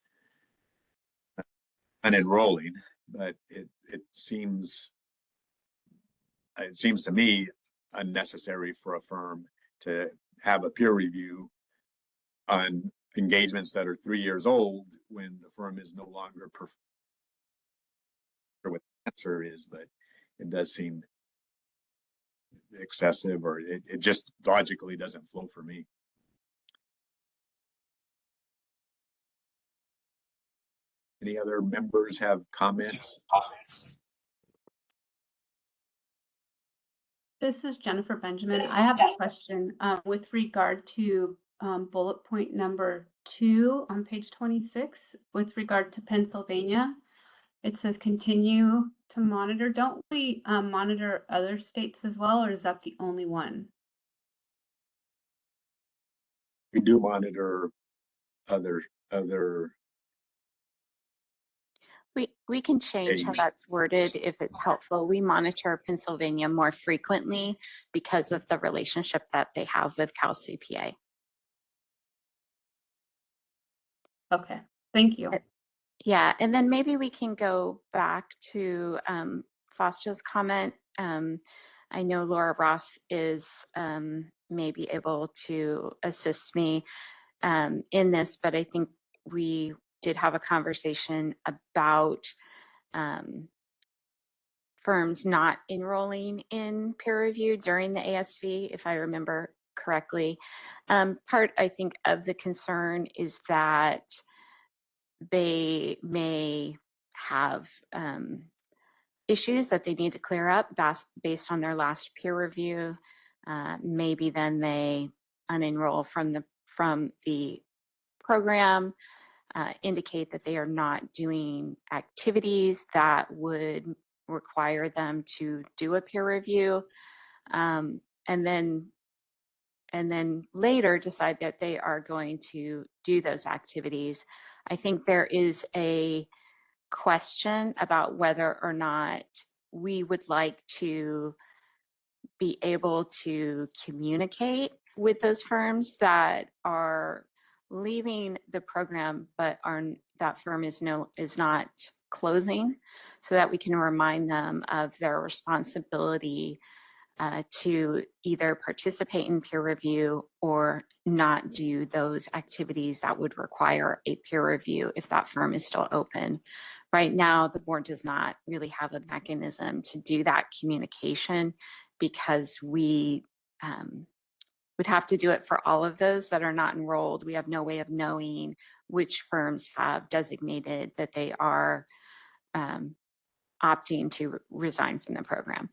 unenrolling, but it seems to me unnecessary for a firm to have a peer review on engagements that are 3 years old when the firm is no longer performing. What the answer is, but it does seem excessive, or it just logically doesn't flow for me. Any other members have comments? This is Jennifer Benjamin. I have a question with regard to bullet point number 2 on page 26 with regard to Pennsylvania. It says continue to monitor. Don't we monitor other states as well, or is that the only one? We do monitor other We can change how Hey. that's worded if it's helpful. We monitor Pennsylvania more frequently because of the relationship that they have with Cal CPA. Okay, thank you. Yeah, and then maybe we can go back to Foster's comment. I know Laura Ross is maybe able to assist me in this, but I think we did have a conversation about firms not enrolling in peer review during the ASV, if I remember correctly. Part, I think, of the concern is that they may have issues that they need to clear up based on their last peer review. Maybe then they unenroll from the program, indicate that they are not doing activities that would require them to do a peer review, and then later decide that they are going to do those activities. I think there is a question about whether or not we would like to be able to communicate with those firms that are leaving the program, but that firm is not closing, so that we can remind them of their responsibility to either participate in peer review or not do those activities that would require a peer review if that firm is still open. Right now, the board does not really have a mechanism to do that communication, because we would have to do it for all of those that are not enrolled. We have no way of knowing which firms have designated that they are opting to resign from the program.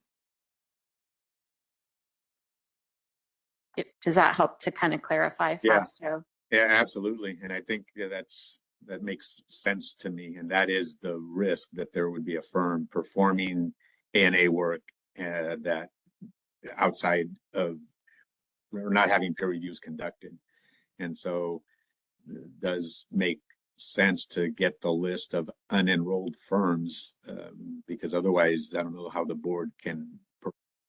Does that help to kind of clarify, Fausto? Yeah, absolutely. And I think that makes sense to me. And that is the risk, that there would be a firm performing ANA work that outside of, or not having peer reviews conducted. And so it does make sense to get the list of unenrolled firms, because otherwise I don't know how the board can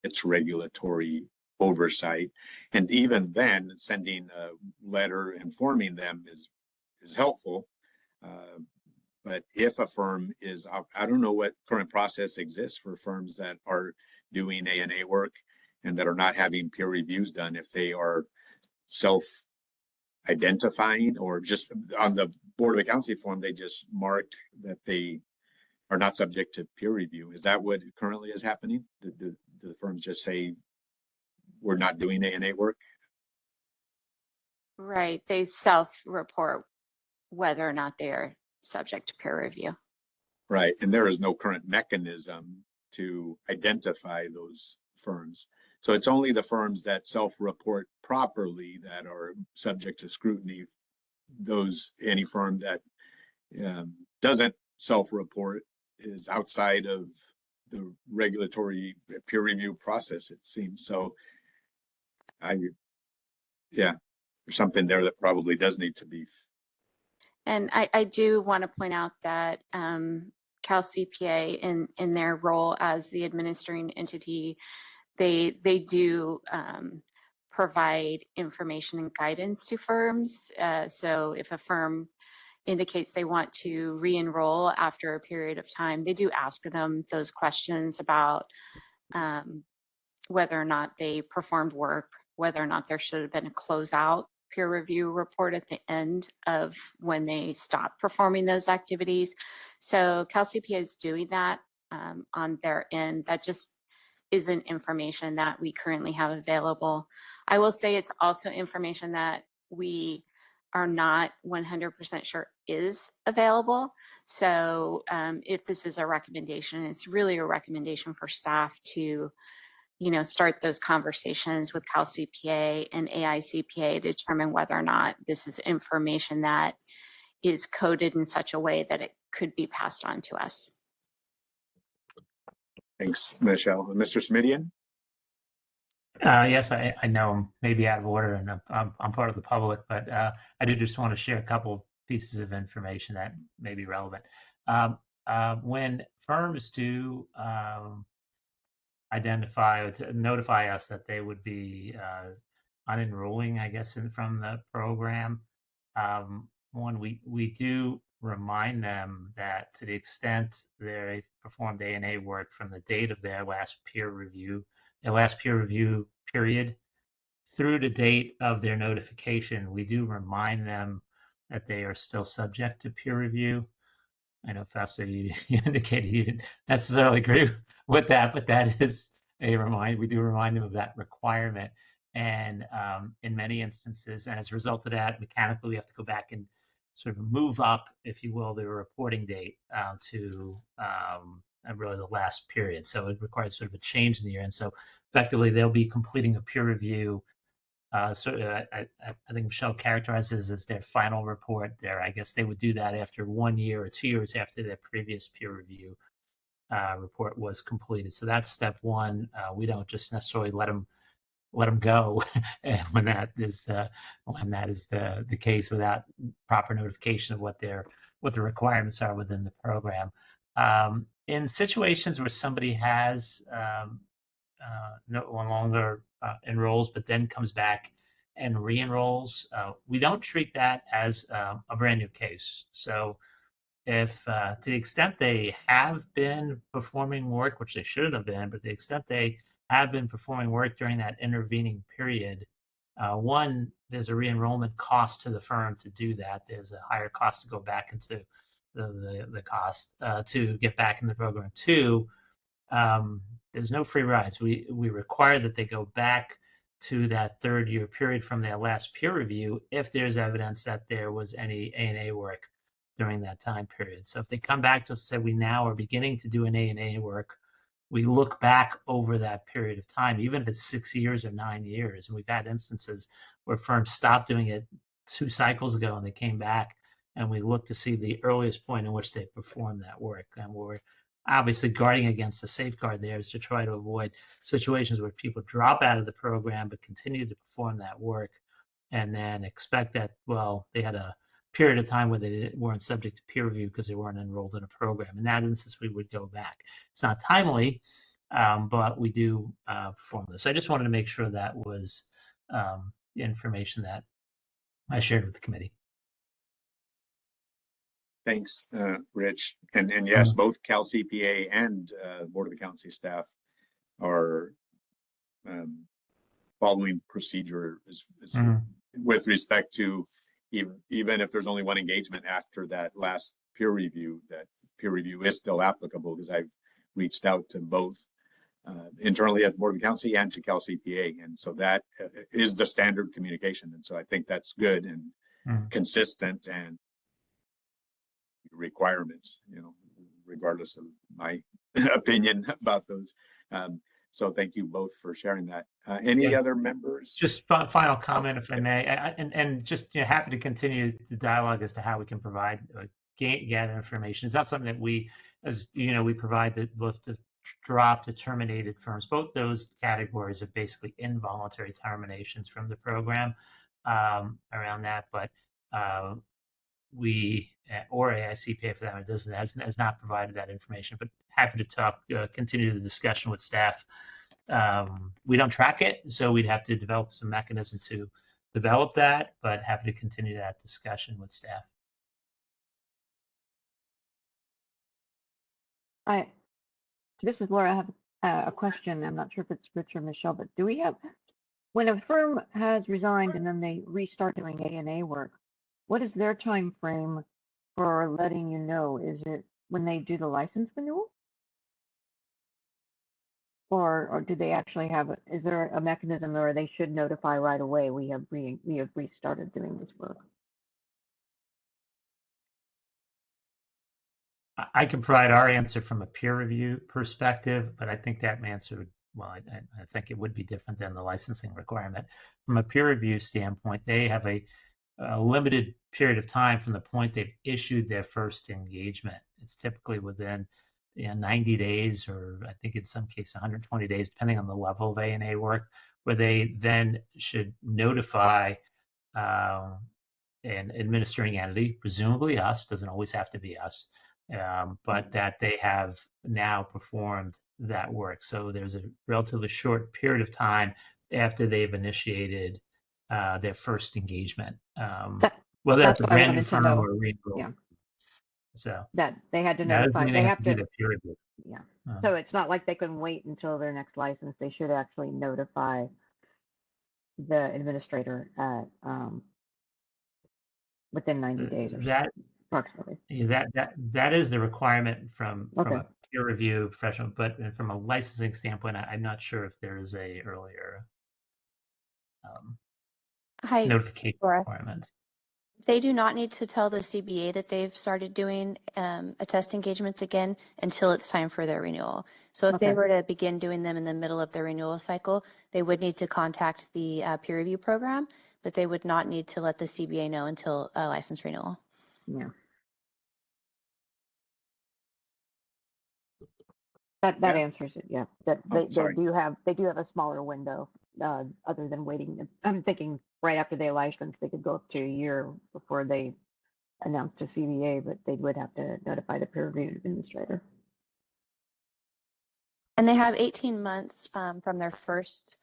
its regulatory oversight. And even then, sending a letter informing them is helpful. But if a firm is, I don't know what current process exists for firms that are doing ANA work and that are not having peer reviews done, if they are self-identifying, or just on the Board of Accountancy form, they just marked that they are not subject to peer review. Is that what currently is happening? Do the firms just say, we're not doing ANA work? Right. They self-report whether or not they are subject to peer review. Right. And there is no current mechanism to identify those firms. So it's only the firms that self-report properly that are subject to scrutiny. Any firm that doesn't self-report is outside of the regulatory peer review process, it seems. So there's something there that probably does need to be. And I do want to point out that Cal CPA, in their role as the administering entity, they do provide information and guidance to firms. So if a firm indicates they want to re-enroll after a period of time, they do ask them those questions about whether or not they performed work, whether or not there should have been a closeout peer review report at the end of when they stopped performing those activities. So Cal CPA is doing that on their end. That just isn't information that we currently have available. I will say it's also information that we are not 100% sure is available. So if this is a recommendation, it's really a recommendation for staff to, start those conversations with Cal CPA and AICPA to determine whether or not this is information that is coded in such a way that it could be passed on to us. Thanks, Michelle. Mr. Smidian? Yes, I know I'm maybe out of order, and I'm part of the public, but I do just want to share a couple of pieces of information that may be relevant. When firms do identify or to notify us that they would be unenrolling, I guess, from the program, we do remind them that to the extent they performed A&A work from the date of their last peer review period through the date of their notification, we do remind them that they are still subject to peer review. I know, Fausto, you indicated you didn't necessarily agree with that, but that is a reminder. We do remind them of that requirement. And in many instances, and as a result of that, mechanically, we have to go back and sort of move up, if you will, the reporting date to really the last period. So it requires sort of a change in the year. And so effectively, they'll be completing a peer review. I think Michelle characterizes as their final report there. I guess they would do that after 1 year or 2 years after their previous peer review report was completed. So that's step one. We don't just necessarily let them go when that is the case without proper notification of what the requirements are within the program. In situations where somebody has no longer enrolls, but then comes back and re-enrolls, we don't treat that as a brand new case. So if to the extent they have been performing work, which they shouldn't have been, but to the extent they have been performing work during that intervening period, one, there's a re-enrollment cost to the firm to do that. There's a higher cost to go back into the cost to get back in the program. Two, there's no free rides. We require that they go back to that 3rd year period from their last peer review if there's evidence that there was any A&A work during that time period. So if they come back to us and say we now are beginning to do an A&A work, we look back over that period of time, even if it's 6 years or 9 years. And we've had instances where firms stopped doing it 2 cycles ago and they came back, and we look to see the earliest point in which they performed that work. And we're obviously guarding against the safeguard there is to try to avoid situations where people drop out of the program but continue to perform that work and then expect that, well, they had a period of time where they weren't subject to peer review because they weren't enrolled in a program. In that instance, we would go back. It's not timely, but we do perform this. I just wanted to make sure that was the information that I shared with the committee. Thanks, Rich. And yes, both Cal CPA and Board of Accountancy staff are following procedure with respect to even if there's only one engagement after that last peer review, that peer review is still applicable, because I've reached out to both internally at the Board of Accountancy and to Cal CPA. And so that is the standard communication. And so I think that's good and consistent and requirements, regardless of my opinion about those. So thank you both for sharing that. Any other members? Just final comment, if I may, and just happy to continue the dialogue as to how we can provide gather information. It's not something that we, as we provide the lift to drop to terminated firms. Both those categories are basically involuntary terminations from the program around that, but we or AICPA for that matter has not provided that information. But happy to continue the discussion with staff. We don't track it, so we'd have to develop some mechanism to develop that, but happy to continue that discussion with staff. This is Laura. I have a question. I'm not sure if it's Rich or Michelle, but do we have, when a firm has resigned and then they restart doing A&A work, what is their time frame for letting you know? Is it when they do the license renewal? Or do they actually have, is there a mechanism where they should notify right away, we have restarted doing this work? I can provide our answer from a peer review perspective, but I think that answer, well, I think it would be different than the licensing requirement. From a peer review standpoint, they have a limited period of time from the point they've issued their first engagement. It's typically within 90 days, or I think in some cases 120 days, depending on the level of A&A work, where they then should notify an administering entity, presumably us, doesn't always have to be us, but that they have now performed that work. So there's a relatively short period of time after they've initiated their first engagement, whether That's it's a what I brand new wanted to firm know. or a re-enroll. Yeah, So that they had to that doesn't notify, mean they they have to do to, the peer review. yeah. So it's not like they can wait until their next license. They should actually notify the administrator at within 90 days or so, That approximately. that is the requirement from Okay. a peer review professional, but from a licensing standpoint, I'm not sure if there is a earlier Hi, notification Laura. requirements. They do not need to tell the CBA that they've started doing attest engagements again until it's time for their renewal. So if they Okay. were to begin doing them in the middle of their renewal cycle, they would need to contact the peer review program, but they would not need to let the CBA know until license renewal. Yeah. That Jeff? answers it. Yeah. That Oh, they sorry. do have a smaller window other than waiting. I'm thinking right after they license, they could go up to a year before they announce to CBA, but they would have to notify the peer review administrator. And they have 18 months from their first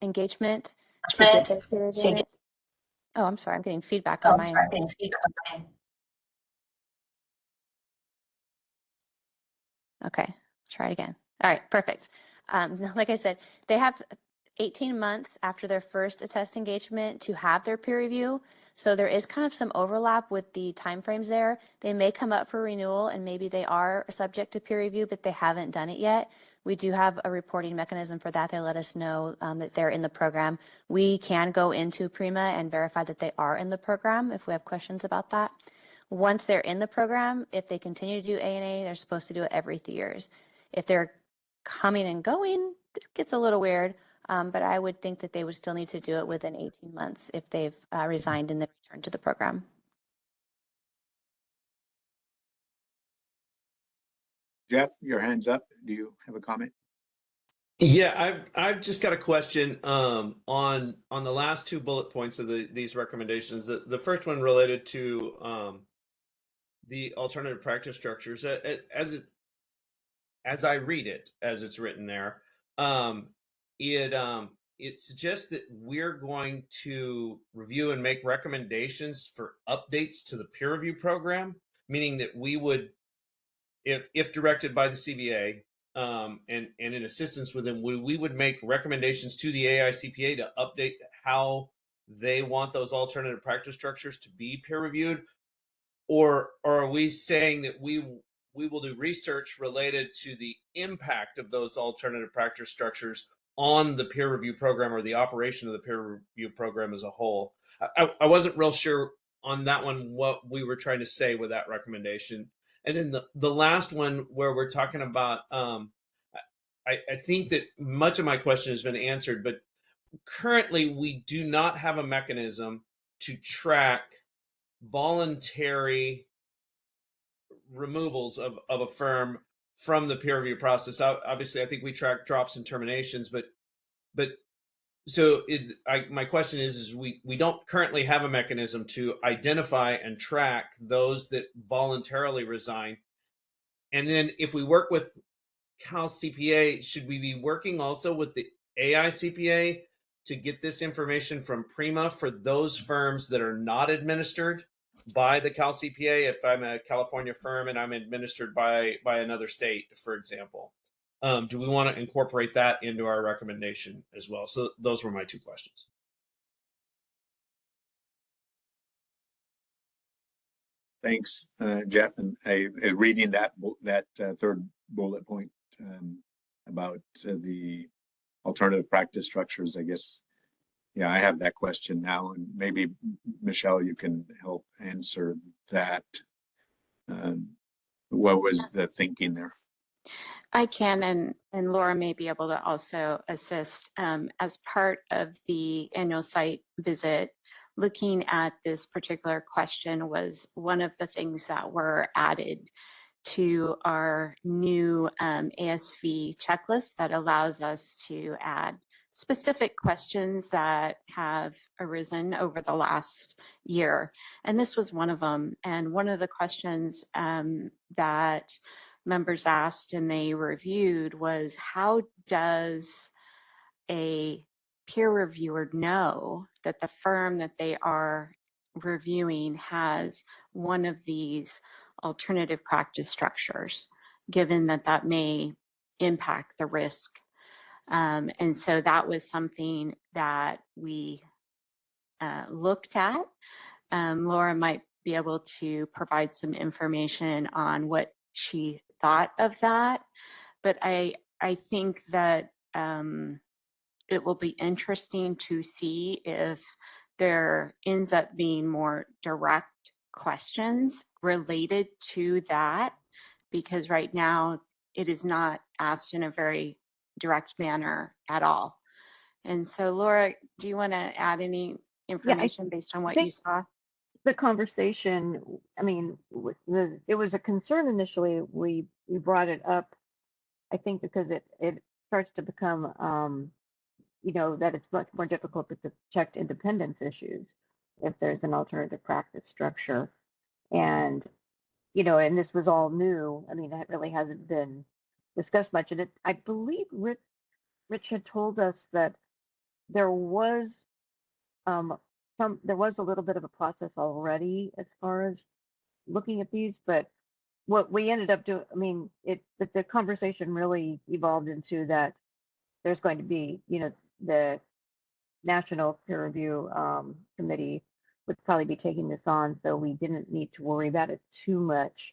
engagement to get their peer review. Oh, I'm sorry. I'm getting feedback on mine. Okay, try it again. All right, perfect. Like I said, they have 18 months after their first attest engagement to have their peer review. So there is kind of some overlap with the timeframes there. They may come up for renewal and maybe they are subject to peer review, but they haven't done it yet. We do have a reporting mechanism for that. They let us know that they're in the program. We can go into Prima and verify that they are in the program if we have questions about that. Once they're in the program, if they continue to do A&A, they're supposed to do it every 3 years. If they're coming and going, it gets a little weird, but I would think that they would still need to do it within 18 months if they've resigned and then returned to the program. Jeff, your hand's up. Do you have a comment? Yeah, I've just got a question on the last two bullet points of these recommendations. The first one related to the alternative practice structures. As I read it, as it's written there, it suggests that we're going to review and make recommendations for updates to the peer review program, meaning that we would, if directed by the CBA, and in assistance with them, we would make recommendations to the AICPA to update how they want those alternative practice structures to be peer reviewed, or are we saying that we will do research related to the impact of those alternative practice structures on the peer review program or the operation of the peer review program as a whole? I wasn't real sure on that one what we were trying to say with that recommendation. And then the last one where we're talking about, I think that much of my question has been answered, but currently we do not have a mechanism to track voluntary removals of a firm from the peer review process. Obviously, I think we track drops and terminations, but so my question is we don't currently have a mechanism to identify and track those that voluntarily resign. And then if we work with Cal CPA, should we be working also with the AI CPA to get this information from Prima for those firms that are not administered by the Cal CPA? If I'm a California firm and I'm administered by another state, for example, do we want to incorporate that into our recommendation as well? So those were my two questions. Thanks, Jeff. And reading that third bullet point, about the alternative practice structures. I guess, yeah, I have that question now, and maybe Michelle, you can help answer that. What was the thinking there? I can, and Laura may be able to also assist. As part of the annual site visit, looking at this particular question was one of the things that were added to our new ASV checklist that allows us to add specific questions that have arisen over the last year. And this was one of them. And one of the questions that members asked and they reviewed was, how does a peer reviewer know that the firm that they are reviewing has one of these alternative practice structures, given that that may impact the risk? And so that was something that we looked at. Laura might be able to provide some information on what she thought of that. But I think that it will be interesting to see if there ends up being more direct questions related to that, because right now it is not asked in a very direct manner at all. And so, Laura, do you want to add any information based on what you saw? The conversation, I mean, it was a concern initially. We brought it up, I think, because it starts to become, that it's much more difficult to detect independence issues if there's an alternative practice structure. And, and this was all new. I mean, it really hasn't been discussed much. And I believe Rich had told us that there was there was a little bit of a process already as far as looking at these, but what we ended up doing, I mean, the conversation really evolved into that there's going to be, the National Peer Review Committee would probably be taking this on, so we didn't need to worry about it too much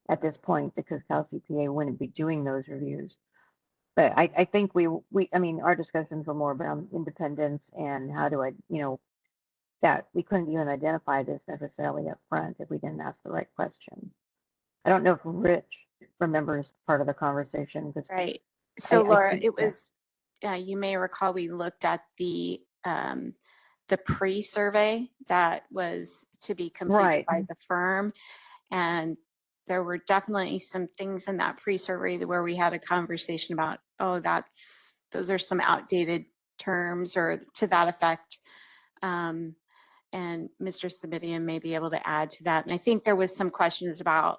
at this point because CalCPA wouldn't be doing those reviews. But I think I mean, our discussions were more about independence and how do that we couldn't even identify this necessarily up front if we didn't ask the right questions. I don't know if Rich remembers part of the conversation. Right. So Laura, it was, you may recall we looked at the pre-survey that was to be completed by the firm. And there were definitely some things in that pre-survey where we had a conversation about, oh, those are some outdated terms or to that effect. And Mr. Sabidian may be able to add to that. And I think there was some questions about,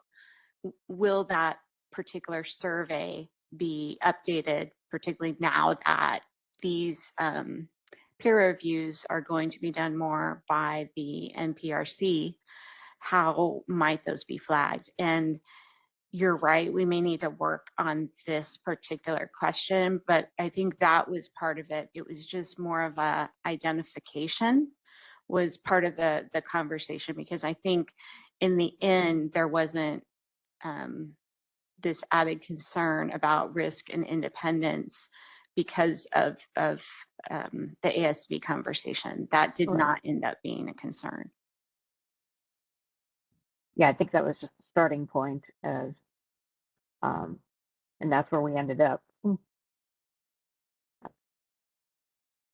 will that particular survey be updated, particularly now that these peer reviews are going to be done more by the NPRC? How might those be flagged? And you're right, we may need to work on this particular question, but I think that was part of it. It was just more of a identification was part of the conversation, because I think in the end, there wasn't this added concern about risk and independence because of the ASV conversation. That did not end up being a concern. Yeah, I think that was just the starting point and that's where we ended up.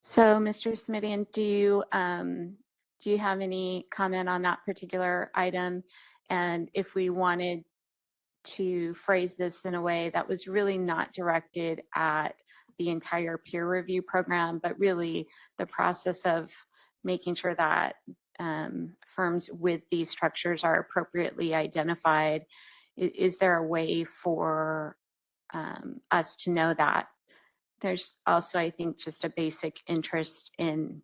So, Mr. Smithian, do you have any comment on that particular item? And if we wanted to phrase this in a way that was really not directed at the entire peer review program, but really the process of making sure that firms with these structures are appropriately identified, is there a way for us to know that? There's also, I think, just a basic interest in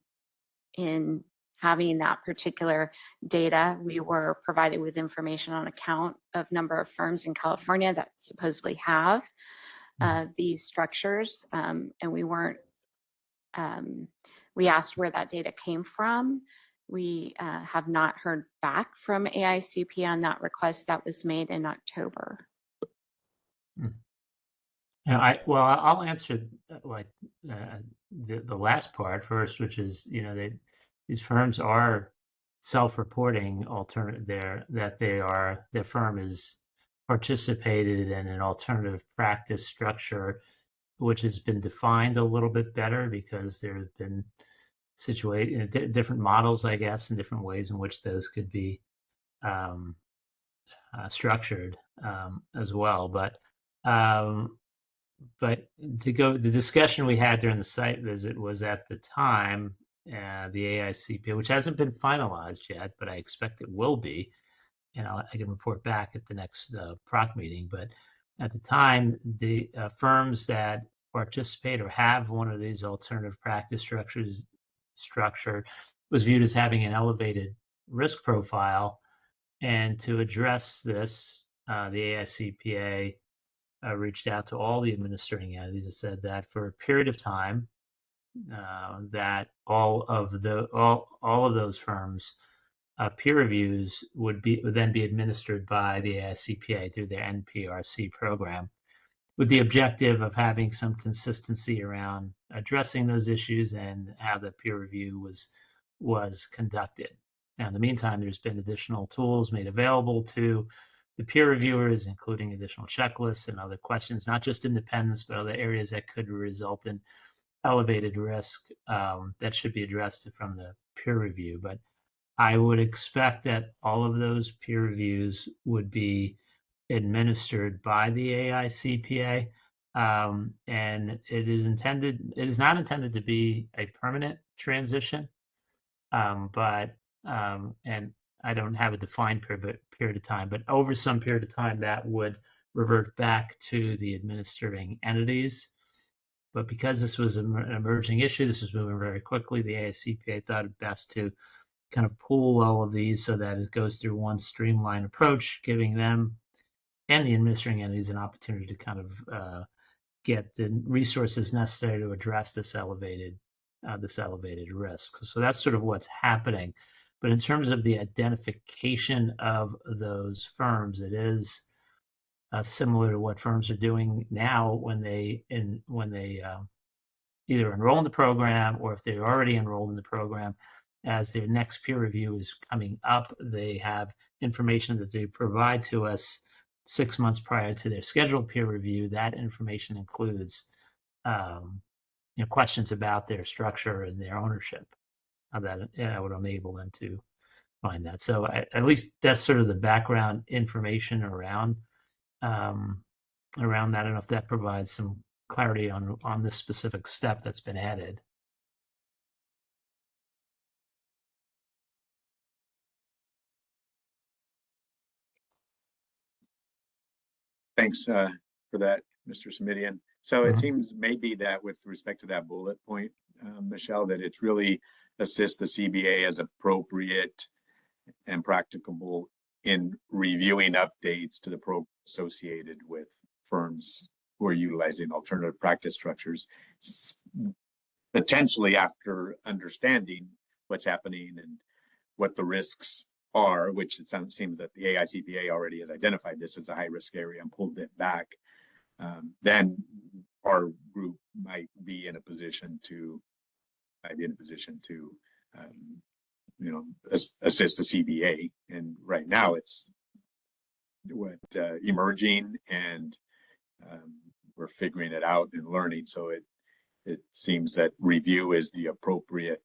having that particular data. We were provided with information on a count of number of firms in California that supposedly have these structures, and we weren't. We asked where that data came from. We have not heard back from AICP on that request that was made in October. I'll answer the last part first, which is these firms are self-reporting their firm is participated in an alternative practice structure, which has been defined a little bit better because there have been different models, I guess, and different ways in which those could be structured as well. But the discussion we had during the site visit was at the time, the AICPA, which hasn't been finalized yet, but I expect it will be, and I can report back at the next PROC meeting. But at the time, the firms that participate or have one of these alternative practice structure was viewed as having an elevated risk profile. And to address this, the AICPA reached out to all the administrating entities and said that for a period of time, that all of those firms' peer reviews would then be administered by the AICPA through their NPRC program, with the objective of having some consistency around addressing those issues and how the peer review was conducted. Now, in the meantime, there's been additional tools made available to the peer reviewers, including additional checklists and other questions, not just independence, but other areas that could result in elevated risk that should be addressed from the peer review. But I would expect that all of those peer reviews would be administered by the AICPA, and it is not intended to be a permanent transition, and I don't have a defined period of time, but over some period of time that would revert back to the administering entities. But because this was an emerging issue, this was moving very quickly, the AICPA thought it best to kind of pool all of these so that it goes through one streamlined approach, giving them and the administering entities an opportunity to kind of get the resources necessary to address this elevated risk. So that's sort of what's happening. But in terms of the identification of those firms, it is similar to what firms are doing now when they either enroll in the program or if they're already enrolled in the program. As their next peer review is coming up, they have information that they provide to us 6 months prior to their scheduled peer review. That information includes questions about their structure and their ownership that would enable them to find that. So at least that's sort of the background information around that. I don't know if that provides some clarity on this specific step that's been added. Thanks for that, Mr. Simidian. So it seems maybe that with respect to that bullet point, Michelle, that it's really assists the CBA as appropriate and practicable in reviewing updates to the program associated with firms who are utilizing alternative practice structures, potentially after understanding what's happening and what the risks are, which it seems that the AICPA already has identified this as a high risk area and pulled it back. Then our group might be in a position to assist the CBA. And right now it's emerging, and we're figuring it out and learning. So it seems that review is the appropriate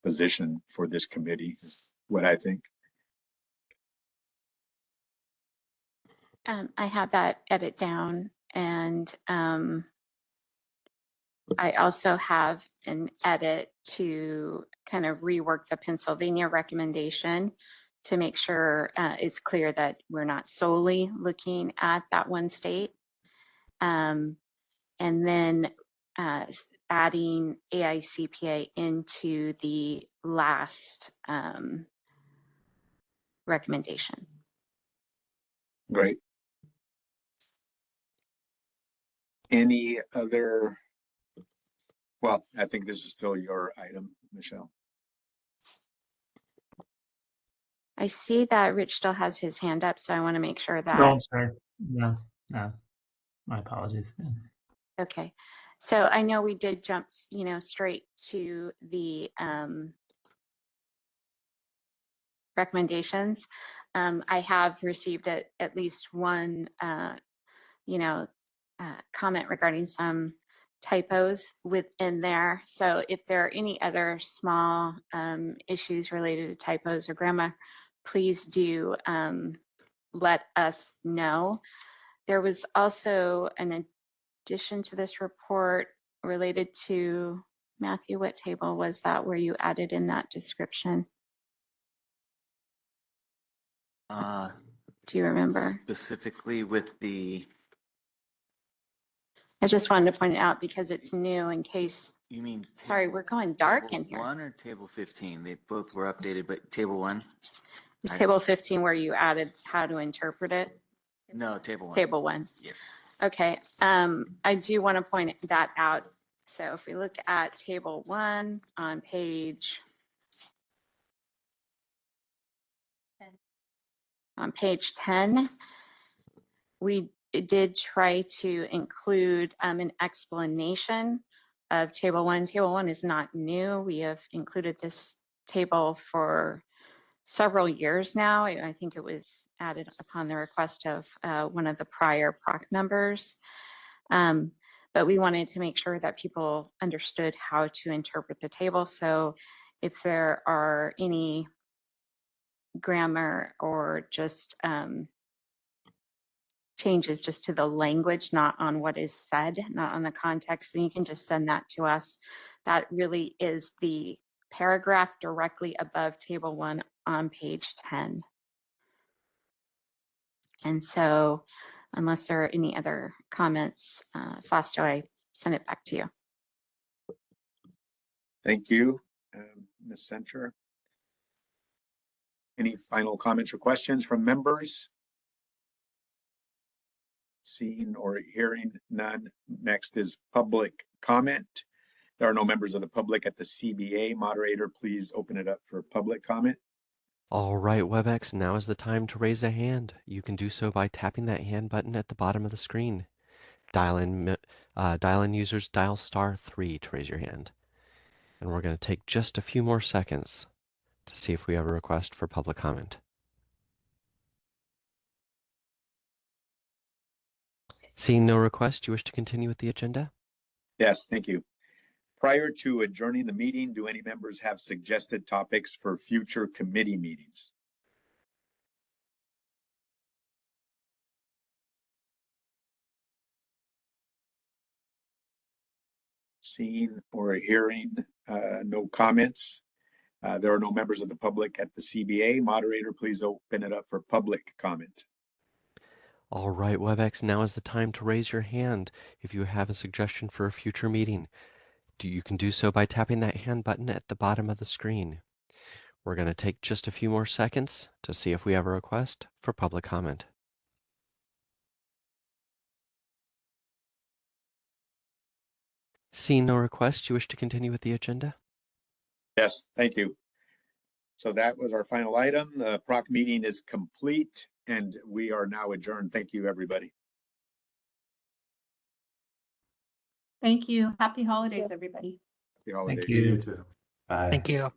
position for this committee, is what I think. I have that edit down, and I also have an edit to kind of rework the Pennsylvania recommendation to make sure it's clear that we're not solely looking at that one state. And then adding AICPA into the last recommendation. Great. Any other? Well, I think this is still your item, Michelle. I see that Rich still has his hand up, so I want to make sure that. No, I'm sorry. No. My apologies then. Okay. So I know we did jump, straight to the recommendations. I have received at least one, comment regarding some typos within there. So if there are any other small issues related to typos or grammar, please do let us know. There was also an addition to this report related to, Matthew, what table was that where you added in that description? Do you remember? Specifically with the, I just wanted to point it out because it's new in case, you mean? sorry, we're going dark table in here. 1 or table 15? They both were updated, but table 1? Is table 15 where you added how to interpret it? No, table 1. Table 1. Yes. Okay. I do want to point that out. So if we look at table 1 on page 10, we did try to include an explanation of table 1. Table 1 is not new. We have included this table for several years now. I think it was added upon the request of one of the prior PROC members. But we wanted to make sure that people understood how to interpret the table. So if there are any grammar or just changes just to the language, not on what is said, not on the context, then you can just send that to us. That really is the paragraph directly above table 1 on page 10. And so unless there are any other comments, Fausto, I send it back to you. Thank you, Ms. Center. Any final comments or questions from members? Seeing or hearing none. Next is public comment. There are no members of the public at the CBA. Moderator, please open it up for public comment. All right, WebEx, now is the time to raise a hand. You can do so by tapping that hand button at the bottom of the screen. Dial-in users dial *3 to raise your hand. And we're going to take just a few more seconds to see if we have a request for public comment. Seeing no request, you wish to continue with the agenda? Yes, thank you. Prior to adjourning the meeting, do any members have suggested topics for future committee meetings? Seeing or hearing no comments. There are no members of the public at the CBA. Moderator, please open it up for public comment. All right, WebEx, now is the time to raise your hand if you have a suggestion for a future meeting. You can do so by tapping that hand button at the bottom of the screen. We're going to take just a few more seconds to see if we have a request for public comment. Seeing no request, you wish to continue with the agenda? Yes, thank you. So that was our final item. The PROC meeting is complete and we are now adjourned. Thank you, everybody. Thank you. Happy holidays, everybody. Happy holidays. Thank you. You too. Bye. Thank you.